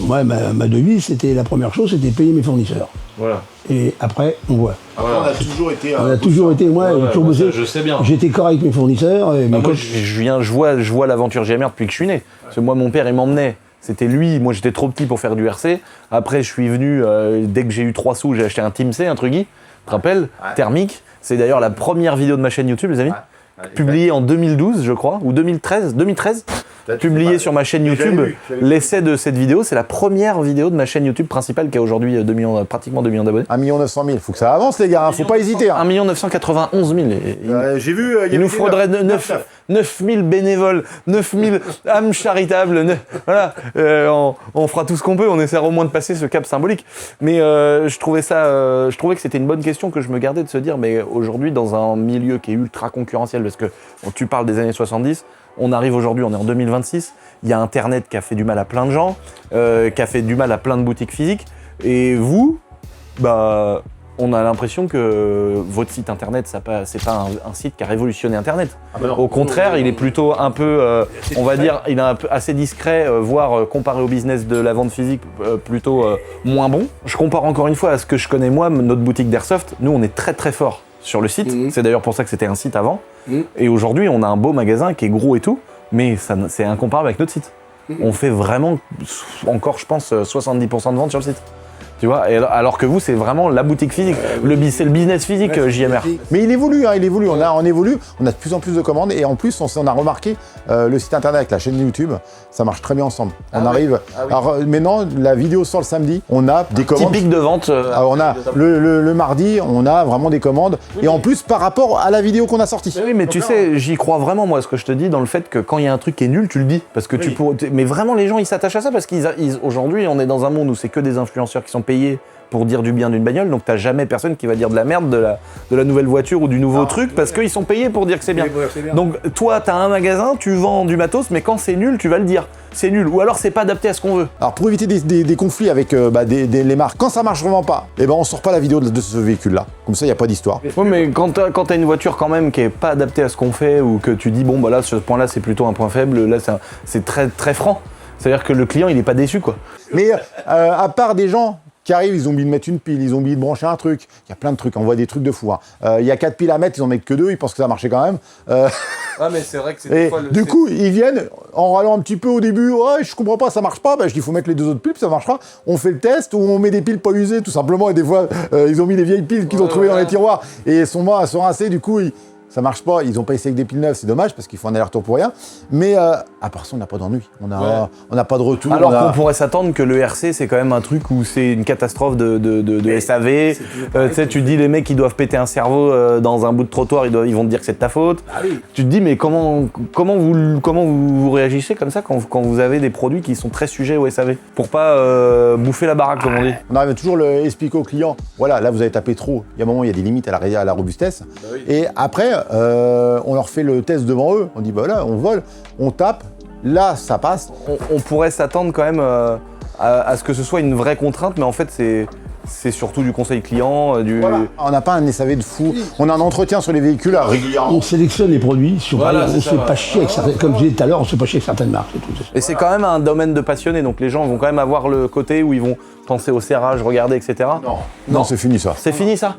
moi, ma devise, c'était la première chose, c'était payer mes fournisseurs. Voilà. Et après, on voit. On a toujours été. Moi, j'ai toujours bossé. Je sais bien. J'étais correct avec mes fournisseurs. Moi, je vois l'aventure GMR depuis que je suis né. Parce que moi, mon père, il m'emmenait. C'était lui. Moi, j'étais trop petit pour faire du RC. Après, je suis venu, dès que j'ai eu 3 sous, j'ai acheté un Team C, un Truggy. Tu te rappelles ? Thermique. C'est d'ailleurs la première vidéo de ma chaîne YouTube, les amis. Publiée en 2012, je crois, ou 2013. Publié sur ma chaîne YouTube. L'essai de cette vidéo, c'est la première vidéo de ma chaîne YouTube principale qui a aujourd'hui pratiquement 2 millions d'abonnés. 1 900 000, faut que ça avance les gars, hein, faut pas hésiter. 1 991 000. J'ai vu. Il nous faudrait 9 000 bénévoles, 9 000 âmes charitables. Voilà, on fera tout ce qu'on peut, on essaiera au moins de passer ce cap symbolique. Mais je trouvais que c'était une bonne question que je me gardais de se dire, mais aujourd'hui, dans un milieu qui est ultra concurrentiel, parce que tu parles des années 70, on arrive aujourd'hui, on est en 2026, il y a Internet qui a fait du mal à plein de gens, qui a fait du mal à plein de boutiques physiques, et vous, on a l'impression que votre site Internet, c'est pas un site qui a révolutionné Internet. Au contraire, il est plutôt un peu, on va dire, il est un peu assez discret, voire comparé au business de la vente physique, plutôt moins bon. Je compare encore une fois à ce que je connais moi, notre boutique d'Airsoft, nous on est très très fort sur le site, c'est d'ailleurs pour ça que c'était un site avant, et aujourd'hui on a un beau magasin qui est gros et tout, mais c'est incomparable avec notre site. On fait vraiment encore, je pense, 70% de vente sur le site. Tu vois, et alors que vous, c'est vraiment la boutique physique. C'est le business physique, JMR. Mais il évolue, on évolue, on a de plus en plus de commandes, et en plus, on a remarqué, le site internet avec la chaîne YouTube, ça marche très bien ensemble. On arrive. Alors maintenant, la vidéo sort le samedi, on a des commandes. Typique de vente. Alors, on a le mardi, on a vraiment des commandes, et en plus par rapport à la vidéo qu'on a sortie. Oui, mais tu sais, j'y crois vraiment, moi, ce que je te dis, dans le fait que quand il y a un truc qui est nul, tu le dis. Parce que mais vraiment, les gens, ils s'attachent à ça, parce qu'aujourd'hui, on est dans un monde où c'est que des influenceurs qui sont payés pour dire du bien d'une bagnole, donc t'as jamais personne qui va dire de la merde de la nouvelle voiture ou du nouveau truc, parce qu'ils sont payés pour dire que c'est bien. Donc toi, t'as un magasin, tu vends du matos, mais quand c'est nul, tu vas le dire. C'est nul, ou alors c'est pas adapté à ce qu'on veut. Alors pour éviter des conflits avec les marques, quand ça marche vraiment pas, on sort pas la vidéo de ce véhicule-là. Comme ça, il n'y a pas d'histoire. Oui, mais quand t'as une voiture quand même qui est pas adaptée à ce qu'on fait, ou que tu dis, bon, bah là, sur ce point-là, c'est plutôt un point faible, là, c'est très, très franc. C'est-à-dire que le client, il est pas déçu, quoi. Mais à part des gens qui arrivent, ils ont oublié de mettre une pile, ils ont oublié de brancher un truc. Il y a plein de trucs, on voit des trucs de fou. Il y a 4 piles à mettre, ils en mettent que 2, ils pensent que ça marchait quand même. Mais c'est vrai que c'est et du coup, ils viennent en râlant un petit peu au début. Ouais, je comprends pas, ça marche pas. Je dis, il faut mettre les 2 autres piles, puis ça marchera. On fait le test ou on met des piles pas usées, tout simplement. Et des fois, ils ont mis les vieilles piles qu'ils ont trouvées dans les tiroirs et elles sont rincées. Du coup, ça marche pas, ils ont pas essayé avec des piles neuves, c'est dommage parce qu'il faut un aller-retour pour rien. Mais à part ça, on n'a pas d'ennui, on n'a pas de retour. Alors qu'on pourrait s'attendre que le RC, c'est quand même un truc où c'est une catastrophe de SAV. Tu dis les mecs, ils doivent péter un cerveau dans un bout de trottoir, ils vont te dire que c'est de ta faute. Tu te dis, mais comment vous réagissez comme ça quand vous avez des produits qui sont très sujets au SAV pour pas bouffer la baraque, comme on dit. On arrive toujours à expliquer aux clients, voilà, là vous avez tapé trop, il y a un moment, il y a des limites à la robustesse. Et après, on leur fait le test devant eux. On dit, bah là, on vole, on tape, là, ça passe. On pourrait s'attendre quand même à ce que ce soit une vraie contrainte, mais en fait, c'est surtout du conseil client. Voilà. On n'a pas un SAV de fou. On a un entretien sur les véhicules régulièrement. On sélectionne les produits. On ne se fait pas chier avec certaines, comme je disais tout à l'heure, on se fait pas chier avec certaines marques. Et c'est quand même un domaine de passionnés, donc les gens vont quand même avoir le côté où ils vont penser au serrage, regarder, etc. Non, c'est fini ça. C'est fini ça.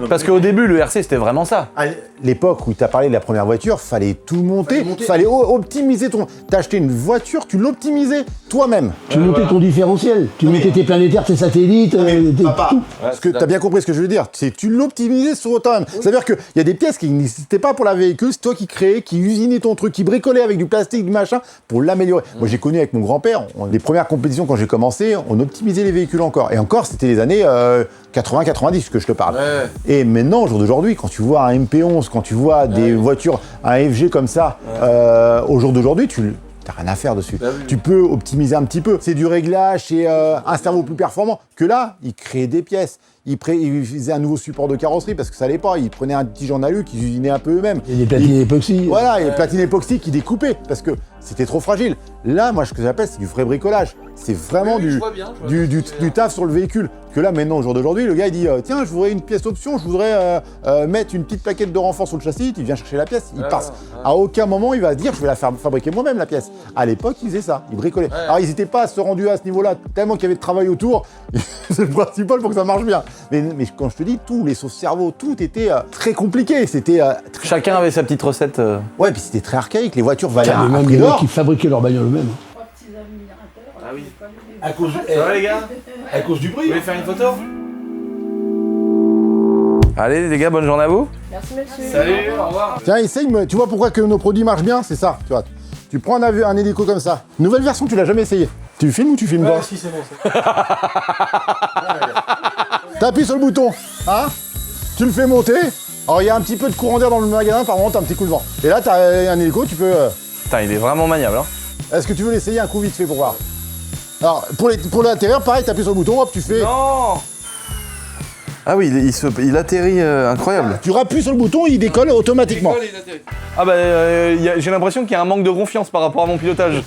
Parce qu'au début, le RC, c'était vraiment ça. À l'époque où tu as parlé de la première voiture, fallait tout monter, fallait optimiser ton... T'as acheté une voiture, tu l'optimisais toi-même. Tu montais ton différentiel, tu mettais tes planétaires, tes satellites, tout. Parce que t'as bien compris ce que je veux dire, c'est tu l'optimisais sur toi-même. C'est-à-dire qu'il y a des pièces qui n'existaient pas pour la véhicule, c'est toi qui créais, qui usinais ton truc, qui bricolais avec du plastique, du machin, pour l'améliorer. Moi j'ai connu avec mon grand-père, les premières compétitions quand j'ai commencé, on optimisait les véhicules encore. Et encore, c'était les années 80-90 que je te parle. Et maintenant, au jour d'aujourd'hui, quand tu vois un MP11, quand tu vois des voitures, un FG comme ça, au jour d'aujourd'hui, t'as rien à faire dessus. Tu peux optimiser un petit peu. C'est du réglage, c'est un cerveau plus performant. Que là, ils créaient des pièces. Ils faisaient un nouveau support de carrosserie parce que ça allait pas. Ils prenaient un petit en alu qu'ils usinaient un peu eux-mêmes. Et des platines époxy. Voilà, et les platines époxy qui découpaient parce que c'était trop fragile. Là, moi, ce que j'appelle, c'est du vrai bricolage. C'est vraiment du taf sur le véhicule. Que là, maintenant, au jour d'aujourd'hui, le gars, il dit tiens, je voudrais une pièce option, je voudrais mettre une petite plaquette de renfort sur le châssis. Il vient chercher la pièce. Il passe. À aucun moment, il va dire je vais la faire fabriquer moi-même, la pièce. À l'époque, ils faisaient ça. Ils bricolaient. Alors, ils n'étaient pas rendus à ce niveau-là, tellement qu'il y avait de travail autour. C'est le principal pour que ça marche bien. Mais quand je te dis, tous les sauces-cerveaux, tout était très compliqué. C'était Chacun avait sa petite recette. Ouais, puis c'était très archaïque. Les voitures valaient Il y avait un même prix des mecs d'or. qui fabriquaient leur bagnole eux-mêmes. Trois petits admirateurs. Ah oui. À cause, Ça va les gars? à cause du bruit. Vous voulez faire une photo? Allez les gars, bonne journée à vous. Merci monsieur. Salut, au revoir. Tiens, essaye, tu vois pourquoi que nos produits marchent bien? C'est ça, tu vois. Tu prends un hélico comme ça. Nouvelle version, tu l'as jamais essayé. Tu filmes ou tu filmes pas? Si, c'est bon. T'appuies sur le bouton, hein? Tu le fais monter. Alors, il y a un petit peu de courant d'air dans le magasin, par contre, t'as un petit coup de vent. Et là, t'as un hélico, tu peux... Putain, il est vraiment maniable. Hein. Est-ce que tu veux l'essayer un coup vite fait pour voir? Alors, pour l'intérieur, pareil, t'appuies sur le bouton, hop, tu fais... Non. Ah oui, il atterrit incroyable. Tu rappuies sur le bouton, il décolle automatiquement. Ah bah j'ai l'impression qu'il y a un manque de confiance par rapport à mon pilotage.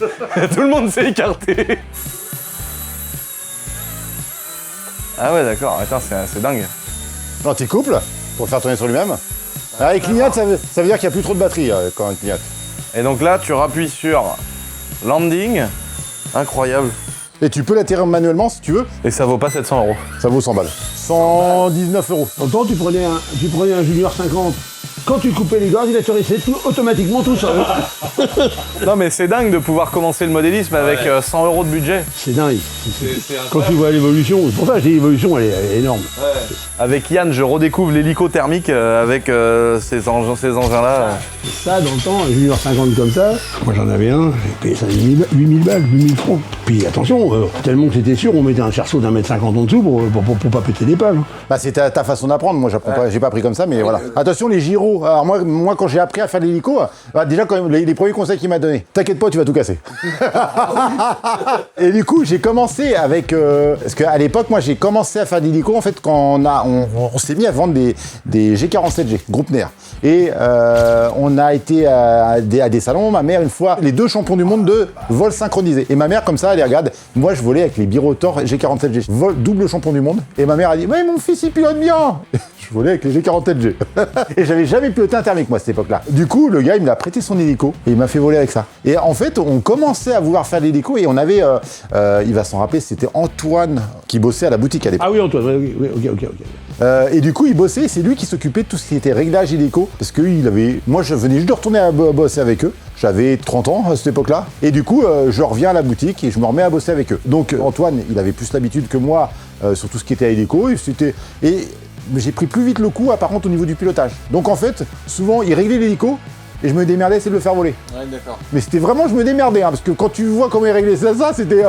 Tout le monde s'est écarté. Ah ouais d'accord, attends c'est dingue. Non, tu couples pour le faire tourner sur lui-même. Alors, il clignote, ça veut dire qu'il n'y a plus trop de batterie quand il clignote. Et donc là tu rappuies sur landing. Incroyable. Et tu peux l'atterrir manuellement si tu veux. Et ça vaut pas 700 €. Ça vaut 100 balles. 119 €. Autant tu prenais un Junior 50. Quand tu coupais les gaz, il atterrissait automatiquement tout seul. Non mais c'est dingue de pouvoir commencer le modélisme avec 100 € de budget. C'est dingue. Quand tu vois l'évolution, c'est pour ça que je dis l'évolution, elle est énorme. Avec Yann, je redécouvre l'hélico thermique avec ces engins-là. Ça, dans le temps, un Junior 50 comme ça, moi j'en avais un, j'ai payé ça 8000 balles, 8000 francs. Puis attention, tellement que c'était sûr, on mettait un cerceau d'1,50 m en dessous pour pas péter des pales. Bah, c'est ta façon d'apprendre. Moi, j'apprends pas, j'ai pas appris comme ça, mais voilà. Attention, les gyros. Alors, moi, quand j'ai appris à faire l'hélico, déjà, quand même, les premiers conseils qu'il m'a donné, t'inquiète pas, tu vas tout casser. Et du coup, j'ai commencé avec. Parce qu'à l'époque, moi, j'ai commencé à faire de l'hélico, en fait, quand on s'est mis à vendre des G47G, groupe NER. Et on a été à des salons, ma mère, une fois, les 2 champions du monde de vol synchronisé. Et ma mère, comme ça, elle regarde. Moi, je volais avec les Birotor G47G, double champion du monde. Et ma mère a dit, mais mon fils, il pilote bien. Je volais avec les G47G. Et j'avais jamais piloté un thermique, moi, à cette époque-là. Du coup, le gars, il me l'a prêté son hélico et il m'a fait voler avec ça. Et en fait, on commençait à vouloir faire l'hélico et on avait, il va s'en rappeler, c'était Antoine qui bossait à la boutique à l'époque. Ah oui, Antoine, oui, ok. Et du coup, il bossait, c'est lui qui s'occupait de tout ce qui était réglage hélico. Parce que moi, je venais juste de retourner à bosser avec eux. J'avais 30 ans à cette époque-là. Et du coup, je reviens à la boutique et je me remets à bosser avec eux. Donc, Antoine, il avait plus l'habitude que moi sur tout ce qui était à hélico. Mais j'ai pris plus vite le coup, par contre, au niveau du pilotage. Donc, en fait, souvent, il réglait l'hélico. Et je me démerdais, c'est de le faire voler. Ouais, d'accord. Mais c'était vraiment, je me démerdais, parce que quand tu vois comment il réglait ça, c'était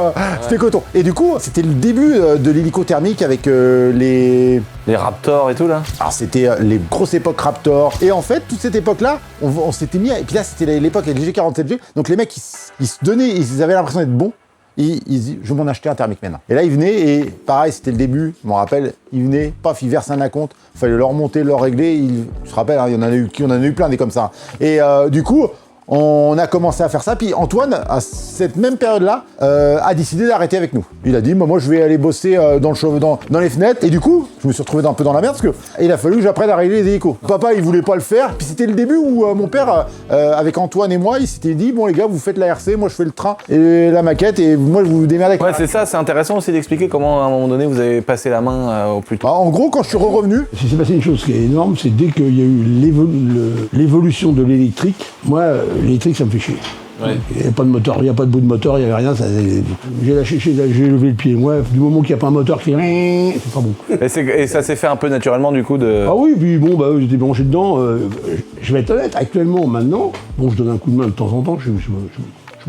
coton. Et du coup, c'était le début de l'hélico thermique avec les Raptors et tout là. Alors c'était les grosses époques Raptor. Et en fait, toute cette époque-là, on s'était mis... Et puis là, c'était l'époque avec les G47G. Donc les mecs, ils se donnaient, ils avaient l'impression d'être bons. Ils disaient, je vais m'en acheter un thermique maintenant. Et là, ils venaient, et pareil, c'était le début, je m'en rappelle, ils venaient, paf, ils versaient un acompte, il fallait leur monter, leur régler, je te rappelle, hein, il y en a eu plein des comme ça. Et du coup, on a commencé à faire ça, puis Antoine, à cette même période-là, a décidé d'arrêter avec nous. Il a dit, moi je vais aller bosser dans les fenêtres, et du coup, je me suis retrouvé un peu dans la merde, parce qu'il a fallu que j'apprenne à régler les hélicos. Papa, il voulait pas le faire, puis c'était le début où mon père, avec Antoine et moi, il s'était dit, bon les gars, vous faites la RC, moi je fais le train et la maquette, et moi je vous démerde avec. Ouais, c'est ça, c'est intéressant aussi d'expliquer comment à un moment donné vous avez passé la main au plus tôt. En gros, quand je suis revenu... Il s'est passé une chose qui est énorme, c'est dès qu'il y a eu l'évolution de l'électrique, moi, l'électrique, ça me fait chier. Ouais. Il n'y a pas de moteur, il n'y a pas de bout de moteur, il n'y avait rien. J'ai levé le pied. Moi, du moment qu'il n'y a pas un moteur qui fait, c'est pas bon. Et ça s'est fait un peu naturellement du coup de... Ah oui, puis bon, j'étais branché dedans. Je vais être honnête, actuellement, maintenant, bon, je donne un coup de main de temps en temps, je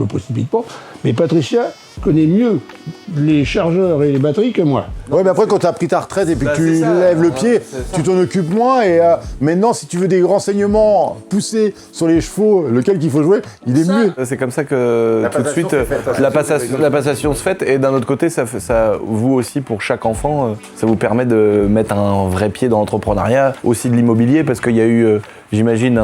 me précipite pas. Mais Patricia, connaît mieux les chargeurs et les batteries que moi. Ouais, mais après, quand tu as pris ta retraite et puis que tu lèves le pied, tu t'en occupes moins. Et maintenant, si tu veux des renseignements poussés sur les chevaux, lequel qu'il faut jouer, il est mieux. C'est comme ça que tout de suite la passation se fait. Et d'un autre côté, ça, vous aussi, pour chaque enfant, ça vous permet de mettre un vrai pied dans l'entrepreneuriat, aussi de l'immobilier, parce qu'il y a eu, j'imagine,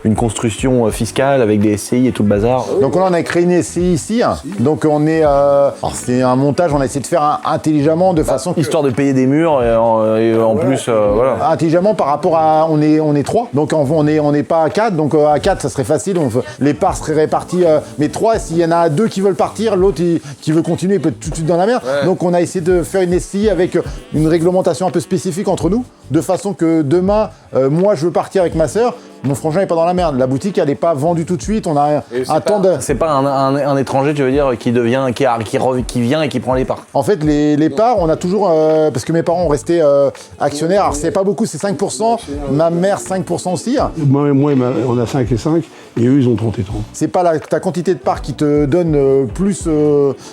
une construction fiscale avec des SCI et tout le bazar. Donc là, on a créé une SCI ici. Donc on est... alors c'est un montage, on a essayé de faire intelligemment de façon... Histoire de payer des murs et en plus, voilà. Intelligemment par rapport à... On est 3, donc on n'est pas à 4. Donc à 4, ça serait facile. Les parts seraient réparties. Mais 3, s'il y en a 2 qui veulent partir, l'autre qui veut continuer, il peut être tout de suite dans la merde. Ouais. Donc on a essayé de faire une SCI avec une réglementation un peu spécifique entre nous, de façon que demain, moi je veux partir avec ma sœur, mon frangin n'est pas dans la merde. La boutique, elle n'est pas vendue tout de suite. On a un temps de... C'est pas un étranger, tu veux dire, qui vient et qui prend les parts. En fait, les parts, on a toujours... parce que mes parents ont resté actionnaires. Alors, c'est pas beaucoup, c'est 5%. Ma mère, 5% aussi. Moi, on a 5 et 5. Et eux, ils ont 30 et 30. C'est pas ta quantité de parts qui te donne plus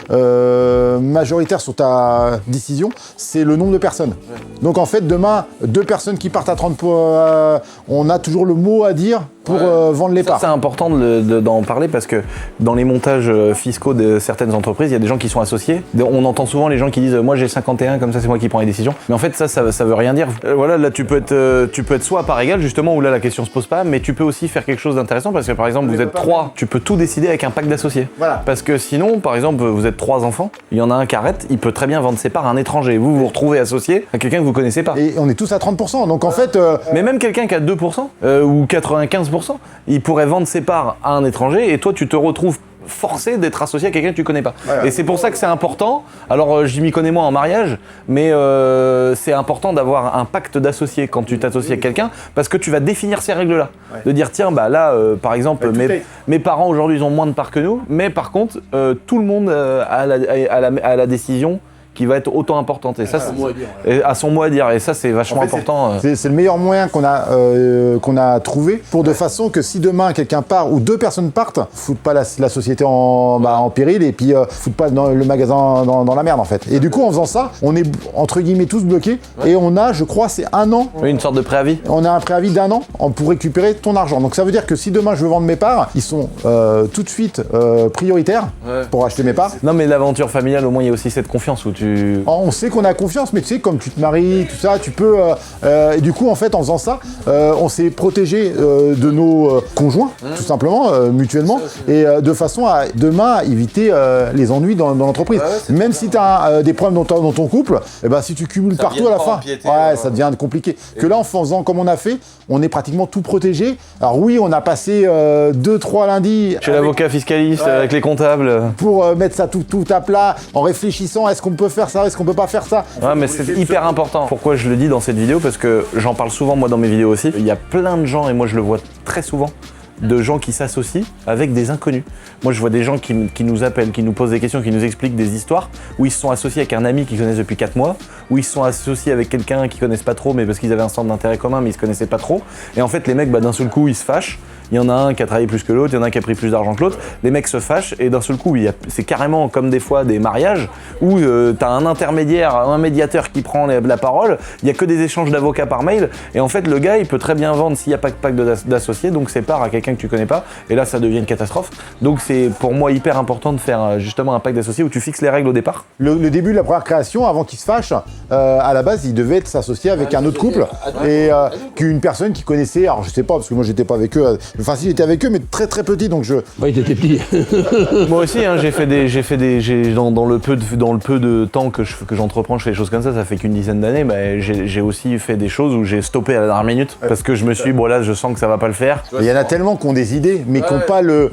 majoritaire sur ta décision, c'est le nombre de personnes. Ouais. Donc en fait, demain, 2 personnes qui partent à 30, on a toujours le mot à dire pour vendre les parts. C'est important d'en parler parce que dans les montages fiscaux de certaines entreprises, il y a des gens qui sont associés. On entend souvent les gens qui disent « moi j'ai 51, comme ça c'est moi qui prends les décisions ». Mais en fait ça veut rien dire. Voilà, là tu peux être soit à part égale justement, où là la question se pose pas, mais tu peux aussi faire quelque chose d'intéressant parce que par exemple vous êtes 3, tu peux tout décider avec un pacte d'associés. Voilà. Parce que sinon, par exemple, vous êtes 3 enfants, il y en a un qui arrête, il peut très bien vendre ses parts à un étranger. Vous vous retrouvez associé à quelqu'un que vous connaissez pas. Et on est tous à 30%, donc en fait... Mais même quelqu'un qui a 2% ou 95%, il pourrait vendre ses parts à un étranger et toi tu te retrouves forcé d'être associé à quelqu'un que tu connais pas. Ouais, et c'est pour ça que c'est important. Alors je m'y connais moins en mariage, mais c'est important d'avoir un pacte d'associé quand tu t'associes à quelqu'un, parce que tu vas définir ces règles-là. Ouais. De dire tiens, bah là, par exemple, mes parents aujourd'hui ils ont moins de parts que nous, mais par contre tout le monde a la décision qui va être autant importante. Et ça, à son mot à dire. Et ça, c'est vachement important. C'est le meilleur moyen qu'on a trouvé pour de façon que si demain quelqu'un part ou 2 personnes partent, foutent pas la société en péril et puis foutent pas le magasin dans la merde en fait. Et du coup, en faisant ça, on est entre guillemets tous bloqués et on a, je crois, c'est 1 an. Oui, une sorte de préavis. On a un préavis d'1 an pour récupérer ton argent. Donc ça veut dire que si demain je veux vendre mes parts, ils sont tout de suite prioritaires pour acheter mes parts. Non, mais l'aventure familiale, au moins, il y a aussi cette confiance où on sait qu'on a confiance, mais tu sais, comme tu te maries, tout ça, tu peux... et du coup, en fait, en faisant ça, on s'est protégé de nos conjoints, tout simplement, mutuellement, et de façon à, demain, éviter les ennuis dans l'entreprise. Même si tu as des problèmes dans ton couple, eh ben, si tu cumules ça partout à la fin, ça devient compliqué. Que là, en faisant comme on a fait, on est pratiquement tout protégé. Alors oui, on a passé 2-3 lundis... Chez l'avocat fiscaliste, avec les comptables. Pour mettre ça tout à plat, en réfléchissant, est-ce qu'on peut faire ça, est-ce qu'on peut pas faire ça? Ouais, mais c'est hyper important. Pourquoi je le dis dans cette vidéo? Parce que j'en parle souvent moi dans mes vidéos aussi. Il y a plein de gens, et moi je le vois très souvent, de gens qui s'associent avec des inconnus. Moi je vois des gens qui nous appellent, qui nous posent des questions, qui nous expliquent des histoires où ils se sont associés avec un ami qu'ils connaissent depuis 4 mois, où ils se sont associés avec quelqu'un qu'ils connaissent pas trop mais parce qu'ils avaient un centre d'intérêt commun mais ils se connaissaient pas trop. Et en fait les mecs d'un seul coup ils se fâchent. Il y en a un qui a travaillé plus que l'autre, il y en a un qui a pris plus d'argent que l'autre. Les mecs se fâchent et d'un seul coup, c'est carrément comme des fois des mariages où t'as un intermédiaire, un médiateur qui prend la parole. Il y a que des échanges d'avocats par mail et en fait le gars il peut très bien vendre s'il n'y a pas de pacte d'associés, donc c'est part à quelqu'un que tu connais pas et là ça devient une catastrophe. Donc c'est pour moi hyper important de faire justement un pacte d'associés où tu fixes les règles au départ. Le début de la première création, avant qu'il se fâche, à la base il devait s'associer avec un autre couple et qu'une personne qui connaissait, alors je sais pas parce que moi j'étais pas avec eux. Enfin, si j'étais avec eux, mais très très petit, donc je. Ouais, t'étais petit. Moi aussi, hein, dans le peu de temps que j'entreprends, je fais des choses comme ça. Ça fait qu'une dizaine d'années, mais j'ai aussi fait des choses où j'ai stoppé à la dernière minute parce que je me suis dit, bon là, je sens que ça va pas le faire. Il y en a tellement qui ont des idées, mais qui n'ont pas le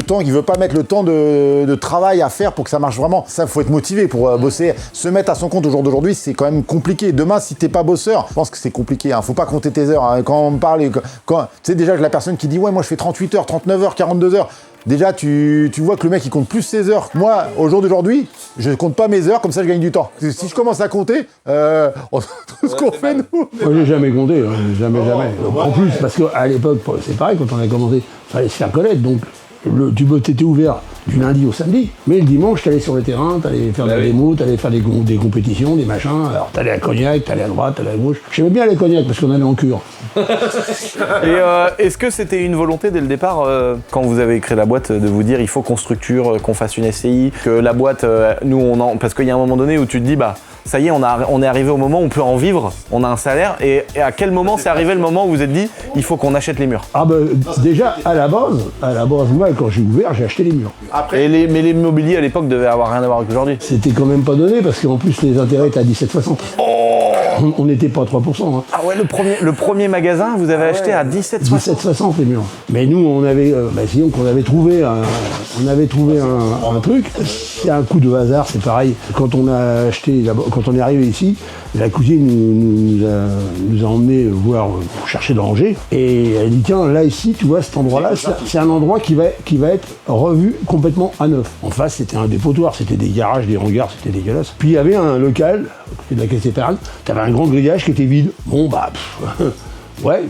temps, qui veulent pas mettre le temps de travail à faire pour que ça marche vraiment. Ça, faut être motivé pour bosser. Se mettre à son compte au jour d'aujourd'hui, c'est quand même compliqué. Demain, si t'es pas bosseur, je pense que c'est compliqué. Hein. Faut pas compter tes heures. Hein. Quand on me parle, tu sais déjà que la personne qui dit ouais, moi je fais 38 heures, 39 heures, 42 heures. Déjà, tu vois que le mec, il compte plus ses heures. Moi, au jour d'aujourd'hui, je compte pas mes heures, comme ça, je gagne du temps. Si je commence à compter, tout ce qu'on fait, nous... Moi, j'ai jamais compté, hein. Jamais. En plus, parce qu'à l'époque, c'est pareil, quand on a commencé, il fallait se faire connaître, donc Le tube était ouvert du lundi au samedi, mais le dimanche, t'allais sur le terrain, t'allais faire des démos, t'allais faire des compétitions, des machins. Alors t'allais à Cognac, t'allais à droite, t'allais à gauche. J'aimais bien les Cognac parce qu'on allait en cure. Et est-ce que c'était une volonté dès le départ, quand vous avez créé la boîte, de vous dire il faut qu'on structure, qu'on fasse une SCI, que la boîte, parce qu'il y a un moment donné où tu te dis, bah ça y est, on est arrivé au moment où on peut en vivre, on a un salaire, et à quel moment c'est arrivé le moment où vous vous êtes dit il faut qu'on achète les murs? Ah ben déjà à la base, moi quand j'ai ouvert, j'ai acheté les murs. Mais l'immobilier à l'époque devait avoir rien à voir avec aujourd'hui. C'était quand même pas donné parce qu'en plus les intérêts étaient à 17,60. On n'était pas à 3%. Hein. Ah ouais, le premier magasin, vous avez acheté à 17,60. 17,60 les murs. Mais nous, on avait, sinon qu'on avait trouvé un truc. C'est un coup de hasard, c'est pareil. Quand on a acheté, quand on est arrivé ici, la cousine nous a emmenés voir pour chercher de ranger. Et elle dit tiens, là ici, tu vois cet endroit-là, c'est un endroit qui va être revu complètement à neuf. En face, c'était un dépotoir, c'était des garages, des hangars, c'était dégueulasse. Puis il y avait un local, à côté de la caisse épargne, t'avais un grand grillage qui était vide. Bon bah ouais,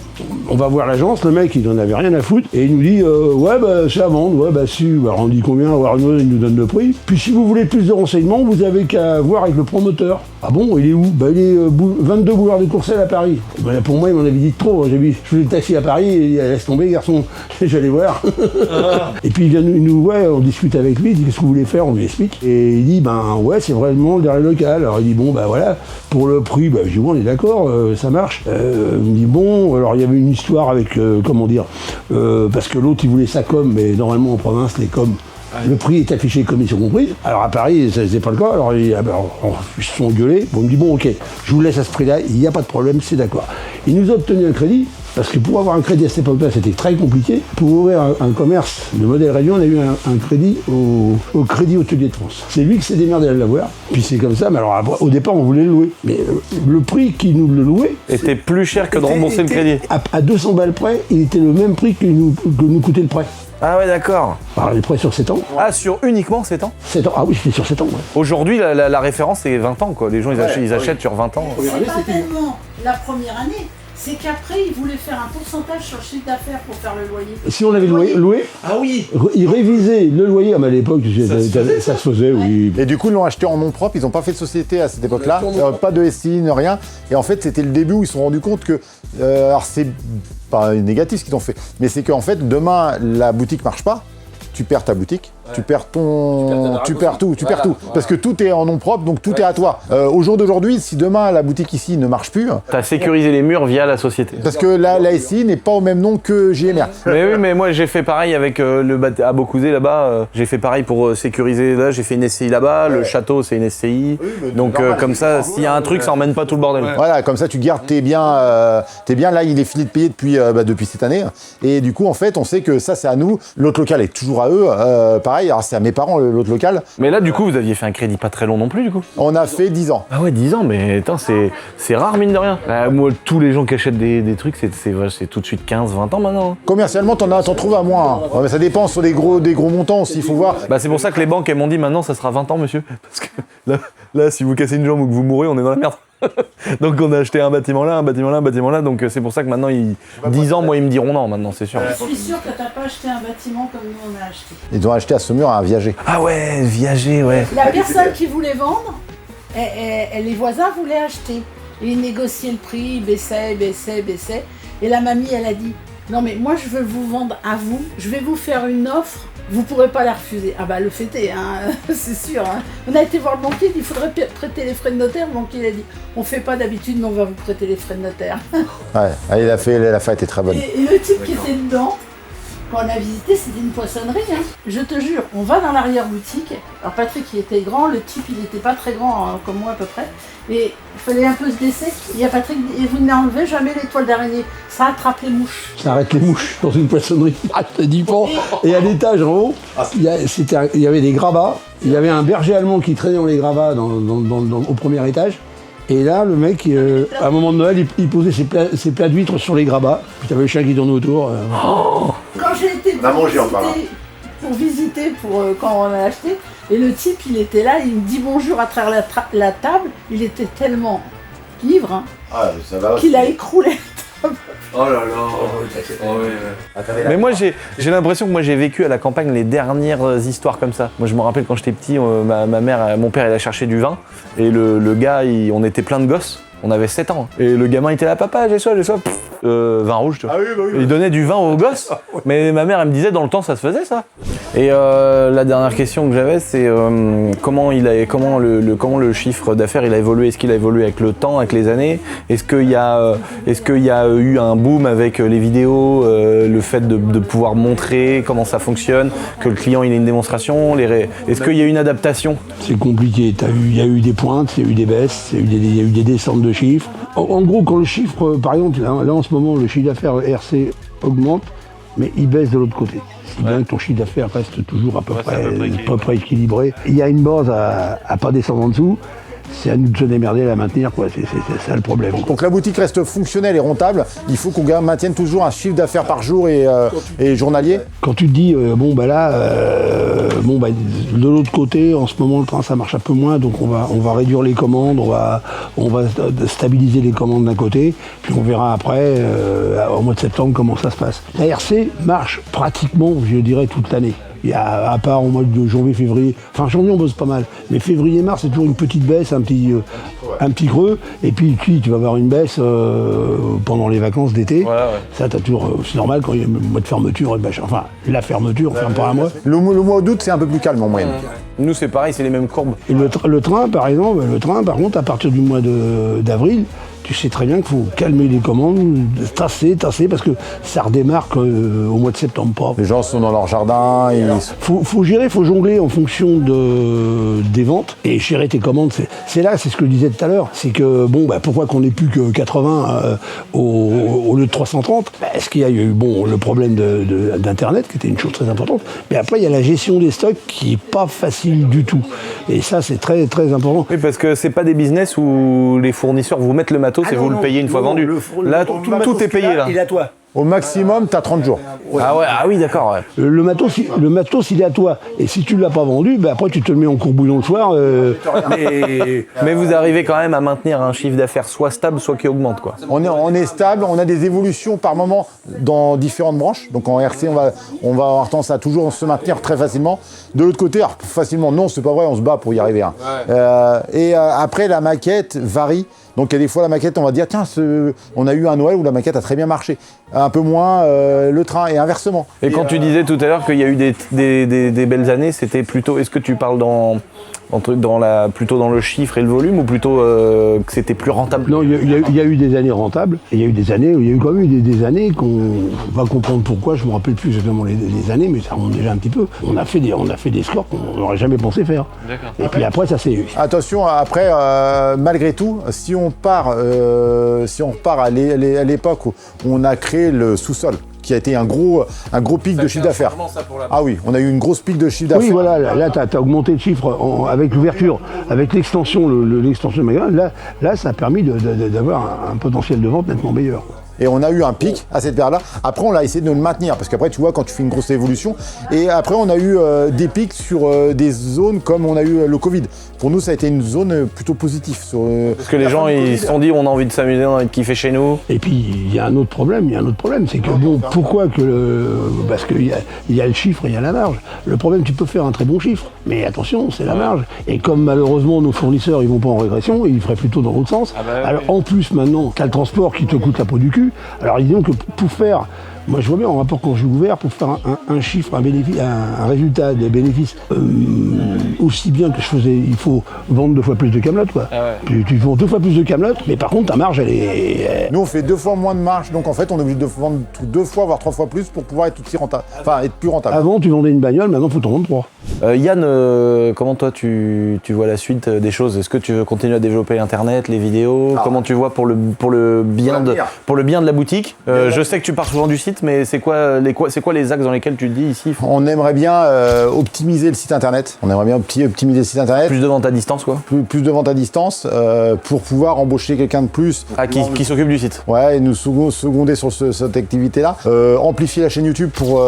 on va voir l'agence, le mec il en avait rien à foutre et il nous dit ouais bah c'est à vendre, ouais bah si, alors on dit combien, Warno il nous donne le prix. Puis si vous voulez plus de renseignements, vous avez qu'à voir avec le promoteur. Ah bon, il est où? Bah il est 22 boulevard de Courcelles à Paris. Bah, pour moi il m'en avait dit trop, j'ai dit je faisais le taxi à Paris et il dit laisse tomber garçon, j'allais voir. Et puis il vient nous voir, on discute avec lui, il dit qu'est-ce que vous voulez faire, on lui explique. Et il dit ben ouais c'est vraiment le dernier local. Alors il dit bon bah voilà, pour le prix, bah je dis bon on est d'accord, ça marche. Il me dit bon, alors il y avait une histoire avec, parce que l'autre il voulait sa com, mais normalement en province les coms, le prix est affiché commission comprise. Alors à Paris, ça c'est pas le cas, alors ils se sont gueulés. Bon, il me dit bon ok, je vous laisse à ce prix-là, il n'y a pas de problème, c'est d'accord. Il nous a obtenu un crédit, parce que pour avoir un crédit à cette époque-là, c'était très compliqué. Pour ouvrir un commerce de modèle réduit, on a eu un crédit au Crédit Hôtelier de France. C'est lui qui s'est démerdé à l'avoir. Puis c'est comme ça, mais alors après, au départ, on voulait le louer. Mais le prix qu'il nous le louait Était plus cher que de rembourser le crédit. À 200 balles près, il était le même prix que nous coûtait le prêt. Ah ouais, d'accord. Alors les prêts sur 7 ans. Ah, sur uniquement 7 ans? 7 ans, ah oui, c'était sur 7 ans. Ouais. Aujourd'hui, la référence, c'est 20 ans, quoi. Les gens, ils achètent sur 20 ans. C'est pas tellement la première année, c'est qu'après, ils voulaient faire un pourcentage sur le chiffre d'affaires pour faire le loyer. Si on avait loué, Ah oui. ils révisaient le loyer, mais à l'époque, ça se faisait, oui. Et du coup, ils l'ont acheté en nom propre, ils n'ont pas fait de société à cette époque-là, pas de SCI, rien. Et en fait, c'était le début où ils se sont rendus compte que, alors c'est pas négatif ce qu'ils ont fait, mais c'est qu'en fait, demain, la boutique marche pas, tu perds ta boutique, tu perds tout. Parce que tout est en nom propre, donc tout est à toi. Au jour d'aujourd'hui, si demain la boutique ici ne marche plus... T'as sécurisé les murs via la société. Parce que la SCI n'est pas au même nom que JMR. Mais oui, mais moi j'ai fait pareil avec à Beaucouzé là-bas. J'ai fait pareil pour sécuriser. Là, j'ai fait une SCI là-bas. Le château, c'est une SCI. Donc comme ça, s'il y a un truc, ça emmène pas tout le bordel. Voilà, comme ça tu gardes tes biens. Là, il est fini de payer depuis cette année. Et du coup, en fait, on sait que ça, c'est à nous. L'autre local est toujours à eux. Pareil, alors c'est à mes parents, l'autre local. Mais là, du coup, vous aviez fait un crédit pas très long non plus, du coup. On a fait 10 ans. Ah ouais, 10 ans, mais attends, c'est rare, mine de rien. Moi, tous les gens qui achètent des trucs, c'est tout de suite 15, 20 ans maintenant. Commercialement, t'en trouves à moins. Hein. Ouais, mais ça dépend sur des gros montants aussi, il faut voir. Bah, c'est pour ça que les banques, elles m'ont dit maintenant, ça sera 20 ans, monsieur. Parce que là, si vous cassez une jambe ou que vous mourrez, on est dans la merde. Donc on a acheté un bâtiment là, donc c'est pour ça que maintenant 10 ans, moi ils me diront non maintenant, c'est sûr. Je suis sûre que t'as pas acheté un bâtiment comme nous on a acheté. Ils ont acheté à Saumur un viager. Ah ouais, viager, ouais. La personne qui voulait vendre, les voisins voulaient acheter. Et ils négociaient le prix, ils baissaient. Et la mamie, elle a dit, non mais moi je veux vous vendre à vous, je vais vous faire une offre, vous pourrez pas la refuser. Ah bah le fêter, hein, c'est sûr. Hein. On a été voir le banquier, il faudrait prêter les frais de notaire. Le banquier il a dit, on fait pas d'habitude, mais on va vous prêter les frais de notaire. Ouais, la fin était très bonne. Et le type qui était dedans, quand on a visité, c'était une poissonnerie. Hein. Je te jure, on va dans l'arrière-boutique. Alors Patrick, il était grand, le type, il était pas très grand, hein, comme moi à peu près. Et il fallait un peu se baisser. Il y a Patrick, et vous n'enlevez jamais les toiles d'araignée. Ça attrape les mouches. Ça arrête les mouches dans une poissonnerie. Ah, je te dis pas. Et à l'étage en haut, il y avait des gravats. Il y avait un berger allemand qui traînait dans les gravats au premier étage. Et là, le mec, à un moment de Noël, il posait ses plats d'huîtres sur les gravats. Puis t'avais le chien qui tournait autour. Quand j'ai été pour visiter, quand on a acheté, et le type, il était là, il me dit bonjour à travers la table. Il était tellement ivre qu'il a écroulé la table. Oh là là. Mais moi j'ai l'impression que moi j'ai vécu à la campagne les dernières histoires comme ça. Moi je me rappelle quand j'étais petit, ma mère, mon père il a cherché du vin et le gars, on était plein de gosses. On avait 7 ans. Et le gamin était là, papa, j'ai soif. Vin rouge, tu vois. Ah oui, bah oui. Il donnait du vin aux gosses. Mais ma mère, elle me disait, dans le temps, ça se faisait, ça. Et la dernière question que j'avais, c'est comment le chiffre d'affaires il a évolué. Est-ce qu'il a évolué avec le temps, avec les années? Est-ce qu'il y a eu un boom avec les vidéos, le fait de pouvoir montrer comment ça fonctionne, que le client il ait une démonstration? Est-ce qu'il y a eu une adaptation? C'est compliqué. Il y a eu des pointes, il y a eu des baisses, il y a eu des descentes de chiffres. En gros, quand le chiffre, par exemple, là en ce moment, le chiffre d'affaires RC augmente, mais il baisse de l'autre côté. Si bien que ton chiffre d'affaires reste toujours à peu près équilibré. Il y a une base à pas descendre en dessous. C'est à nous de se démerder à la maintenir, quoi. C'est ça le problème. Donc la boutique reste fonctionnelle et rentable. Il faut qu'on maintienne toujours un chiffre d'affaires par jour et journalier. Quand tu te dis, de l'autre côté, en ce moment, le train, ça marche un peu moins, donc on va réduire les commandes, on va stabiliser les commandes d'un côté, puis on verra après, au mois de septembre, comment ça se passe. La RC marche pratiquement, je dirais, toute l'année. Il y a, à part au mois de janvier, février, enfin janvier on bosse pas mal, mais février, mars c'est toujours une petite baisse, un petit creux, et puis tu vas avoir une baisse pendant les vacances d'été. Voilà, ouais. Ça t'as toujours, c'est normal quand il y a le mois de fermeture, enfin la fermeture, on ferme pas un mois. Le mois d'août c'est un peu plus calme en moyenne. Nous c'est pareil, c'est les mêmes courbes. Et le train par exemple, par contre à partir du mois d'avril, tu sais très bien qu'il faut calmer les commandes, tasser, parce que ça redémarre au mois de septembre. Pas. Les gens sont dans leur jardin. Faut gérer, faut jongler en fonction des ventes et gérer tes commandes. C'est ce que je disais tout à l'heure. C'est que pourquoi qu'on n'ait plus que 80 au lieu de 330 Est-ce qu'il y a eu le problème d'Internet qui était une chose très importante. Mais après il y a la gestion des stocks qui est pas facile du tout. Et ça c'est très très important. Oui, parce que c'est pas des business où les fournisseurs vous mettent le matos et vous le payez une fois vendu. Là, tout est payé là. Il est à toi. Au maximum, tu as 30 jours. Ah oui, d'accord. Ouais. Le matos, il est à toi. Et si tu ne l'as pas vendu, après tu te le mets en courbouillon le soir. Mais vous arrivez quand même à maintenir un chiffre d'affaires soit stable, soit qui augmente, quoi. On est stable, on a des évolutions par moment dans différentes branches. Donc en RC, on va avoir tendance à toujours se maintenir très facilement. De l'autre côté, alors, facilement, non, c'est pas vrai, on se bat pour y arriver. Hein. Ouais. Après, la maquette varie. Donc il y a des fois la maquette, on va dire tiens, on a eu un Noël où la maquette a très bien marché. Un peu moins le train et inversement. Et quand tu disais tout à l'heure qu'il y a eu des belles années, c'était plutôt, est-ce que tu parles plutôt dans le chiffre et le volume ou plutôt que c'était plus rentable? Non, il y a eu des années rentables et il y a eu des années où il y a eu quand même des années qu'on va comprendre pourquoi, je ne me rappelle plus exactement les années, mais ça remonte déjà un petit peu. On a fait des scores qu'on n'aurait jamais pensé faire. D'accord. Et puis après ça s'est... Attention, après, malgré tout, si on part à l'époque où on a créé le sous-sol, qui a été un gros pic de chiffre d'affaires. Ah oui, on a eu une grosse pic de chiffre d'affaires. Oui, voilà, là tu as augmenté le chiffre avec l'ouverture, avec l'extension, l'extension du magasin. Là, ça a permis d'avoir un potentiel de vente nettement meilleur. Et on a eu un pic à cette période-là. Après, on a essayé de le maintenir, parce qu'après, tu vois, quand tu fais une grosse évolution, et après, on a eu des pics sur des zones comme on a eu le Covid. Pour nous, ça a été une zone plutôt positive. Parce que les gens, ils se sont dit, on a envie de s'amuser, on a envie de kiffer chez nous. Et puis, il y a un autre problème, c'est que pourquoi parce qu'il y a le chiffre et il y a la marge. Le problème, tu peux faire un très bon chiffre, mais attention, c'est la marge. Et comme malheureusement, nos fournisseurs, ils vont pas en régression, ils feraient plutôt dans l'autre sens. Alors, en plus, maintenant, tu as le transport qui te coûte la peau du cul. Alors disons que pour faire, moi je vois bien en rapport quand je suis ouvert, pour faire un chiffre, un résultat des bénéfices aussi bien que je faisais, il faut vendre 2 fois plus de camelotes, quoi. Ah ouais. Tu vends 2 fois plus de camelotes, mais par contre ta marge elle est... Nous on fait 2 fois moins de marge, donc en fait on est obligé de vendre 2 fois voire 3 fois plus pour pouvoir être aussi rentable, enfin être plus rentable. Avant tu vendais une bagnole, maintenant faut t'en vendre 3. Yann, comment toi tu vois la suite des choses? Est-ce que tu veux continuer à développer Internet, les vidéos? Comment tu vois pour le bien de la boutique? Je sais que tu pars souvent du site, mais c'est quoi les axes dans lesquels tu te dis ici? On aimerait bien optimiser le site internet. On aimerait bien optimiser le site internet. Plus de vente à distance, quoi. Plus de vente à distance pour pouvoir embaucher quelqu'un de plus. Ah, qui s'occupe du site. Ouais, et nous seconder sur cette activité-là. Amplifier la chaîne YouTube pour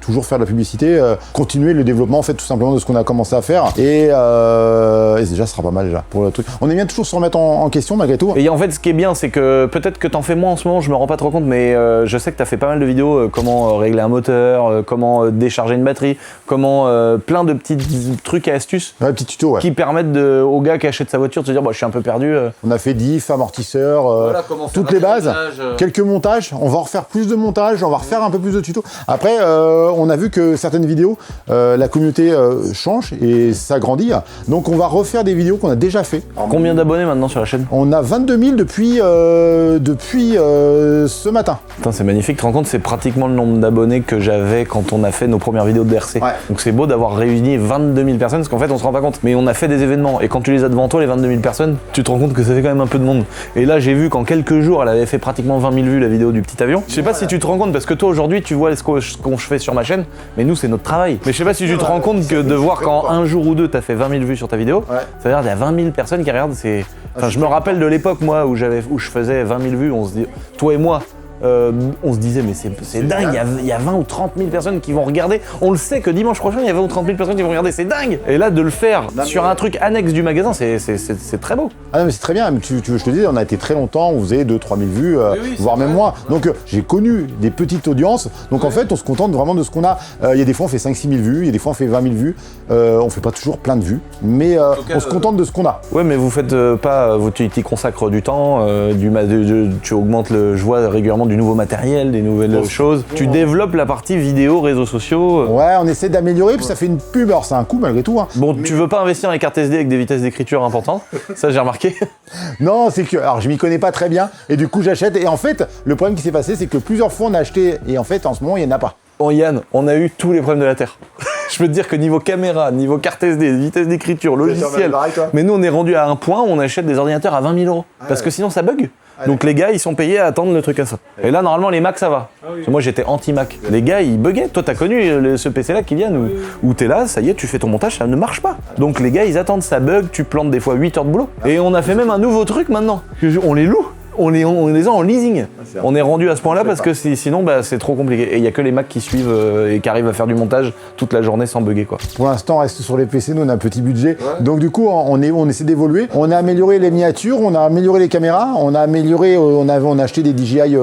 toujours faire de la publicité, continuer le développement en fait tout simplement de ce qu'on a commencé à faire. Et déjà, ce sera pas mal déjà pour le truc. On aime bien toujours se remettre en question malgré tout. Et en fait, ce qui est bien, c'est que peut-être que t'en fais moins en ce moment, je me rends pas trop compte, mais je sais que t'as fait pas mal de vidéos, comment régler un moteur, comment décharger une batterie, comment plein de petits trucs et astuces Ouais, petit tuto, ouais. qui permettent au gars qui achète sa voiture de se dire, bah, je suis un peu perdu. On a fait diff, amortisseur, comment faire toutes les bases, l'atterrissage, quelques montages. On va en refaire plus de montages, on va refaire un peu plus de tutos. Après, on a vu que certaines vidéos, la communauté change et s'agrandit. Donc on va refaire des vidéos qu'on a déjà fait. Combien d'abonnés maintenant sur la chaîne? On a 22 000 depuis ce matin. Putain, c'est magnifique, tu te rends compte, c'est pratiquement le nombre d'abonnés que j'avais quand on a fait nos premières vidéos de DRC. Ouais. Donc c'est beau d'avoir réuni 22 000 personnes, parce qu'en fait on se rend pas compte. Mais on a fait des événements, et quand tu les as devant toi, les 22 000 personnes, tu te rends compte que ça fait quand même un peu de monde. Et là j'ai vu qu'en quelques jours, elle avait fait pratiquement 20 000 vues la vidéo du petit avion. Je sais pas si tu te rends compte, parce que toi aujourd'hui tu vois ce qu'on fais sur ma chaîne, mais nous c'est notre travail. Mais je sais pas si tu te rends compte que de voir qu'en un jour ou deux t'as fait 20 000 vues sur ta vidéo, ça veut dire qu'il y a 20 000 personnes qui regardent, c'est... Enfin je me rappelle de l'époque moi où je faisais 20 000 vues, on se dit, toi et moi, on se disait mais c'est dingue, il y a 20 ou 30 000 personnes qui vont regarder. On le sait que dimanche prochain il y a 20 ou 30 000 personnes qui vont regarder, c'est dingue. Et là de le faire sur un truc annexe du magasin, c'est très beau. Ah non mais c'est très bien, mais tu veux, je te dis, on a été très longtemps, on faisait 2-3 000 vues, voire même moins. Donc j'ai connu des petites audiences, donc en fait on se contente vraiment de ce qu'on a. Il y a des fois on fait 5-6 000 vues, il y a des fois on fait 20 000 vues, on fait pas toujours plein de vues, mais on se contente de ce qu'on a. Ouais mais vous faites pas, tu y consacres du temps, tu augmentes je vois régulièrement du nouveau matériel, des nouvelles choses. Tu développes la partie vidéo, réseaux sociaux. Ouais, on essaie d'améliorer, puis ça fait une pub, alors c'est un coût malgré tout. Hein. Bon, tu veux pas investir dans les cartes SD avec des vitesses d'écriture importantes, ça j'ai remarqué. Non, c'est que, alors je m'y connais pas très bien, et du coup j'achète, et en fait, le problème qui s'est passé, c'est que plusieurs fois on a acheté, et en fait en ce moment il y en a pas. Bon Yann, on a eu tous les problèmes de la Terre. Je peux te dire que niveau caméra, niveau carte SD, vitesse d'écriture, logiciel, mais nous on est rendu à un point où on achète des ordinateurs à 20 000 €, parce que sinon ça bug. Donc les gars ils sont payés à attendre le truc à ça. Et là normalement les Mac ça va. Parce que moi j'étais anti-Mac. Les gars ils buguaient. Toi t'as connu ce PC là qui vient où t'es là, ça y est, tu fais ton montage, ça ne marche pas. Donc les gars ils attendent, ça bug, tu plantes des fois 8 heures de boulot. Et on a fait même un nouveau truc maintenant. On les loue. On les a en leasing. On est rendu à ce point-là parce que sinon bah, c'est trop compliqué. Et il n'y a que les Macs qui suivent et qui arrivent à faire du montage toute la journée sans bugger quoi. Pour l'instant on reste sur les PC, nous on a un petit budget. Donc du coup on essaie d'évoluer. On a amélioré les miniatures, on a amélioré les caméras, on a amélioré, on a acheté des DJI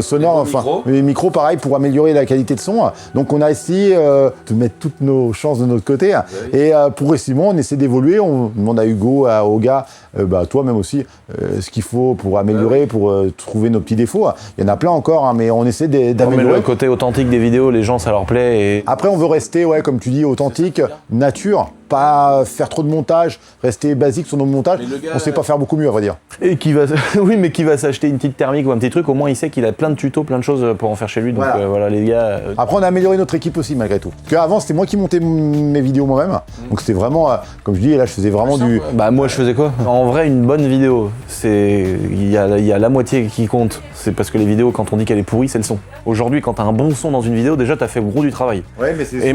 sonores, enfin les micros pareil pour améliorer la qualité de son. Donc on a essayé de mettre toutes nos chances de notre côté. Et progressivement on essaie d'évoluer. On demande à Hugo, aux gars, toi même aussi, ce qu'il faut pour améliorer, pour trouver nos petits défauts. Il y en a plein encore, hein, mais on essaie d'améliorer. Le côté authentique des vidéos, les gens ça leur plaît. Et... Après on veut rester, comme tu dis, authentique, nature. Pas faire trop de montage, rester basique sur nos montages. On sait pas faire beaucoup mieux à vrai dire. Et qui va, oui, mais qui va s'acheter une petite thermique ou un petit truc, au moins il sait qu'il a plein de tutos, plein de choses pour en faire chez lui. Donc voilà les gars. Après on a amélioré notre équipe aussi malgré tout. Parce qu'avant c'était moi qui montais mes vidéos moi-même. Donc c'était vraiment, comme je dis, là je faisais vraiment du. Bah moi je faisais quoi? En vrai une bonne vidéo, il y a la moitié qui compte. C'est parce que les vidéos quand on dit qu'elle est pourrie, c'est le son. Aujourd'hui quand t'as un bon son dans une vidéo, déjà t'as fait gros du travail. Ouais, mais c'est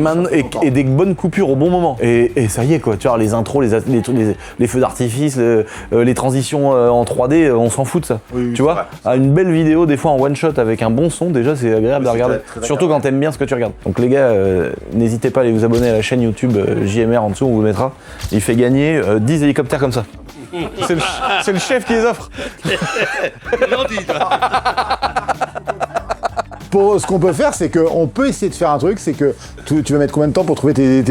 et des bonnes coupures au bon moment. Et ça y est quoi, tu vois, les intros, les feux d'artifice, les transitions en 3D, on s'en fout de ça. Oui, tu vois, une belle vidéo des fois en one shot avec un bon son, déjà c'est agréable à regarder. Surtout quand t'aimes bien ce que tu regardes. Donc les gars, n'hésitez pas à aller vous abonner à la chaîne YouTube JMR en dessous, on vous mettra. Il fait gagner 10 hélicoptères comme ça. C'est le chef qui les offre. Gentil, toi. Ce qu'on peut faire, c'est qu'on peut essayer de faire un truc, c'est que tu vas mettre combien de temps pour trouver tes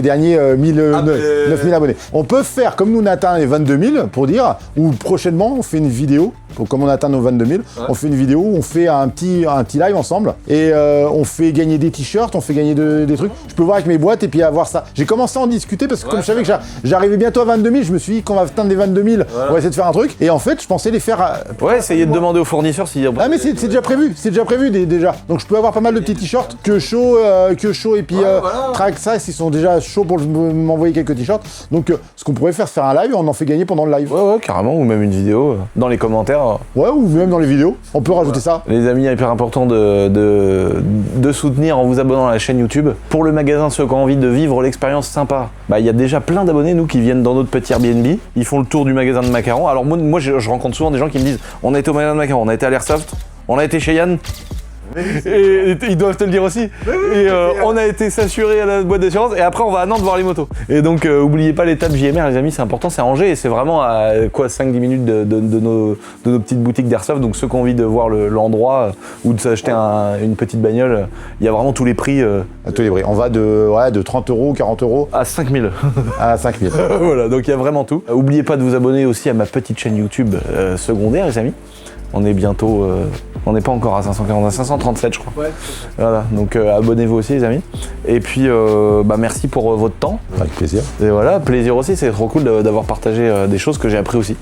derniers 9000 abonnés. On peut faire comme nous on atteint les 22 000 pour dire, ou prochainement on fait une vidéo, comme on atteint nos 22 000, on fait une vidéo où on fait un petit live ensemble et on fait gagner des t-shirts, on fait gagner des trucs. Je peux voir avec mes boîtes et puis avoir ça. J'ai commencé à en discuter parce que comme je savais que j'arrivais bientôt à 22 000, je me suis dit qu'on va atteindre les 22 000, on va essayer de faire un truc. Et en fait, je pensais les faire. Essayer de demander aux fournisseurs s'il y a. Ah mais c'est déjà prévu, déjà. Donc je peux avoir pas mal de petits t-shirts, que chaud et puis Track ça, ils sont déjà chauds pour m'envoyer quelques t-shirts. Donc ce qu'on pourrait faire, c'est faire un live et on en fait gagner pendant le live. Ouais, carrément, ou même une vidéo dans les commentaires. Ouais, ou même dans les vidéos, on peut rajouter ça. Les amis, hyper important de soutenir en vous abonnant à la chaîne YouTube. Pour le magasin, ceux qui ont envie de vivre l'expérience sympa, il y a déjà plein d'abonnés, nous, qui viennent dans notre petit Airbnb. Ils font le tour du magasin de macarons. Alors moi je rencontre souvent des gens qui me disent, on a été au magasin de macarons, on a été à l'Airsoft, on a été chez Yann. Et ils doivent te le dire aussi. Et on a été s'assurer à la boîte d'assurance et après on va à Nantes voir les motos. Et donc oubliez pas l'étape JMR les amis, c'est important, c'est à Angers et c'est vraiment à quoi 5-10 minutes de nos petites boutiques d'airsoft. Donc ceux qui ont envie de voir l'endroit ou de s'acheter une petite bagnole, il y a vraiment tous les prix. À tous les prix. On va de 30 €, 40 € À 5000. à 5000. Voilà, donc il y a vraiment tout. Oubliez pas de vous abonner aussi à ma petite chaîne YouTube secondaire les amis. On est bientôt, on n'est pas encore à 540, on est à 537 je crois. Ouais. Voilà, donc abonnez-vous aussi les amis. Et puis merci pour votre temps. Avec plaisir. Et voilà, plaisir aussi, c'est trop cool d'avoir partagé des choses que j'ai appris aussi.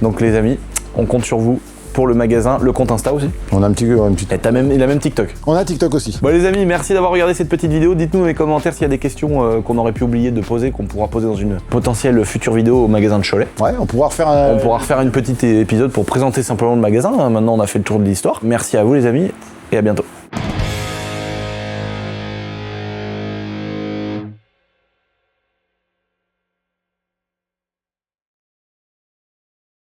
Donc les amis, on compte sur vous pour le magasin, le compte Insta aussi. On a un petit. Et il a même TikTok. On a TikTok aussi. Bon les amis, merci d'avoir regardé cette petite vidéo. Dites-nous dans les commentaires s'il y a des questions qu'on aurait pu oublier de poser, qu'on pourra poser dans une potentielle future vidéo au magasin de Cholet. Ouais, on pourra refaire On pourra refaire une petite épisode pour présenter simplement le magasin. Maintenant on a fait le tour de l'histoire. Merci à vous les amis et à bientôt.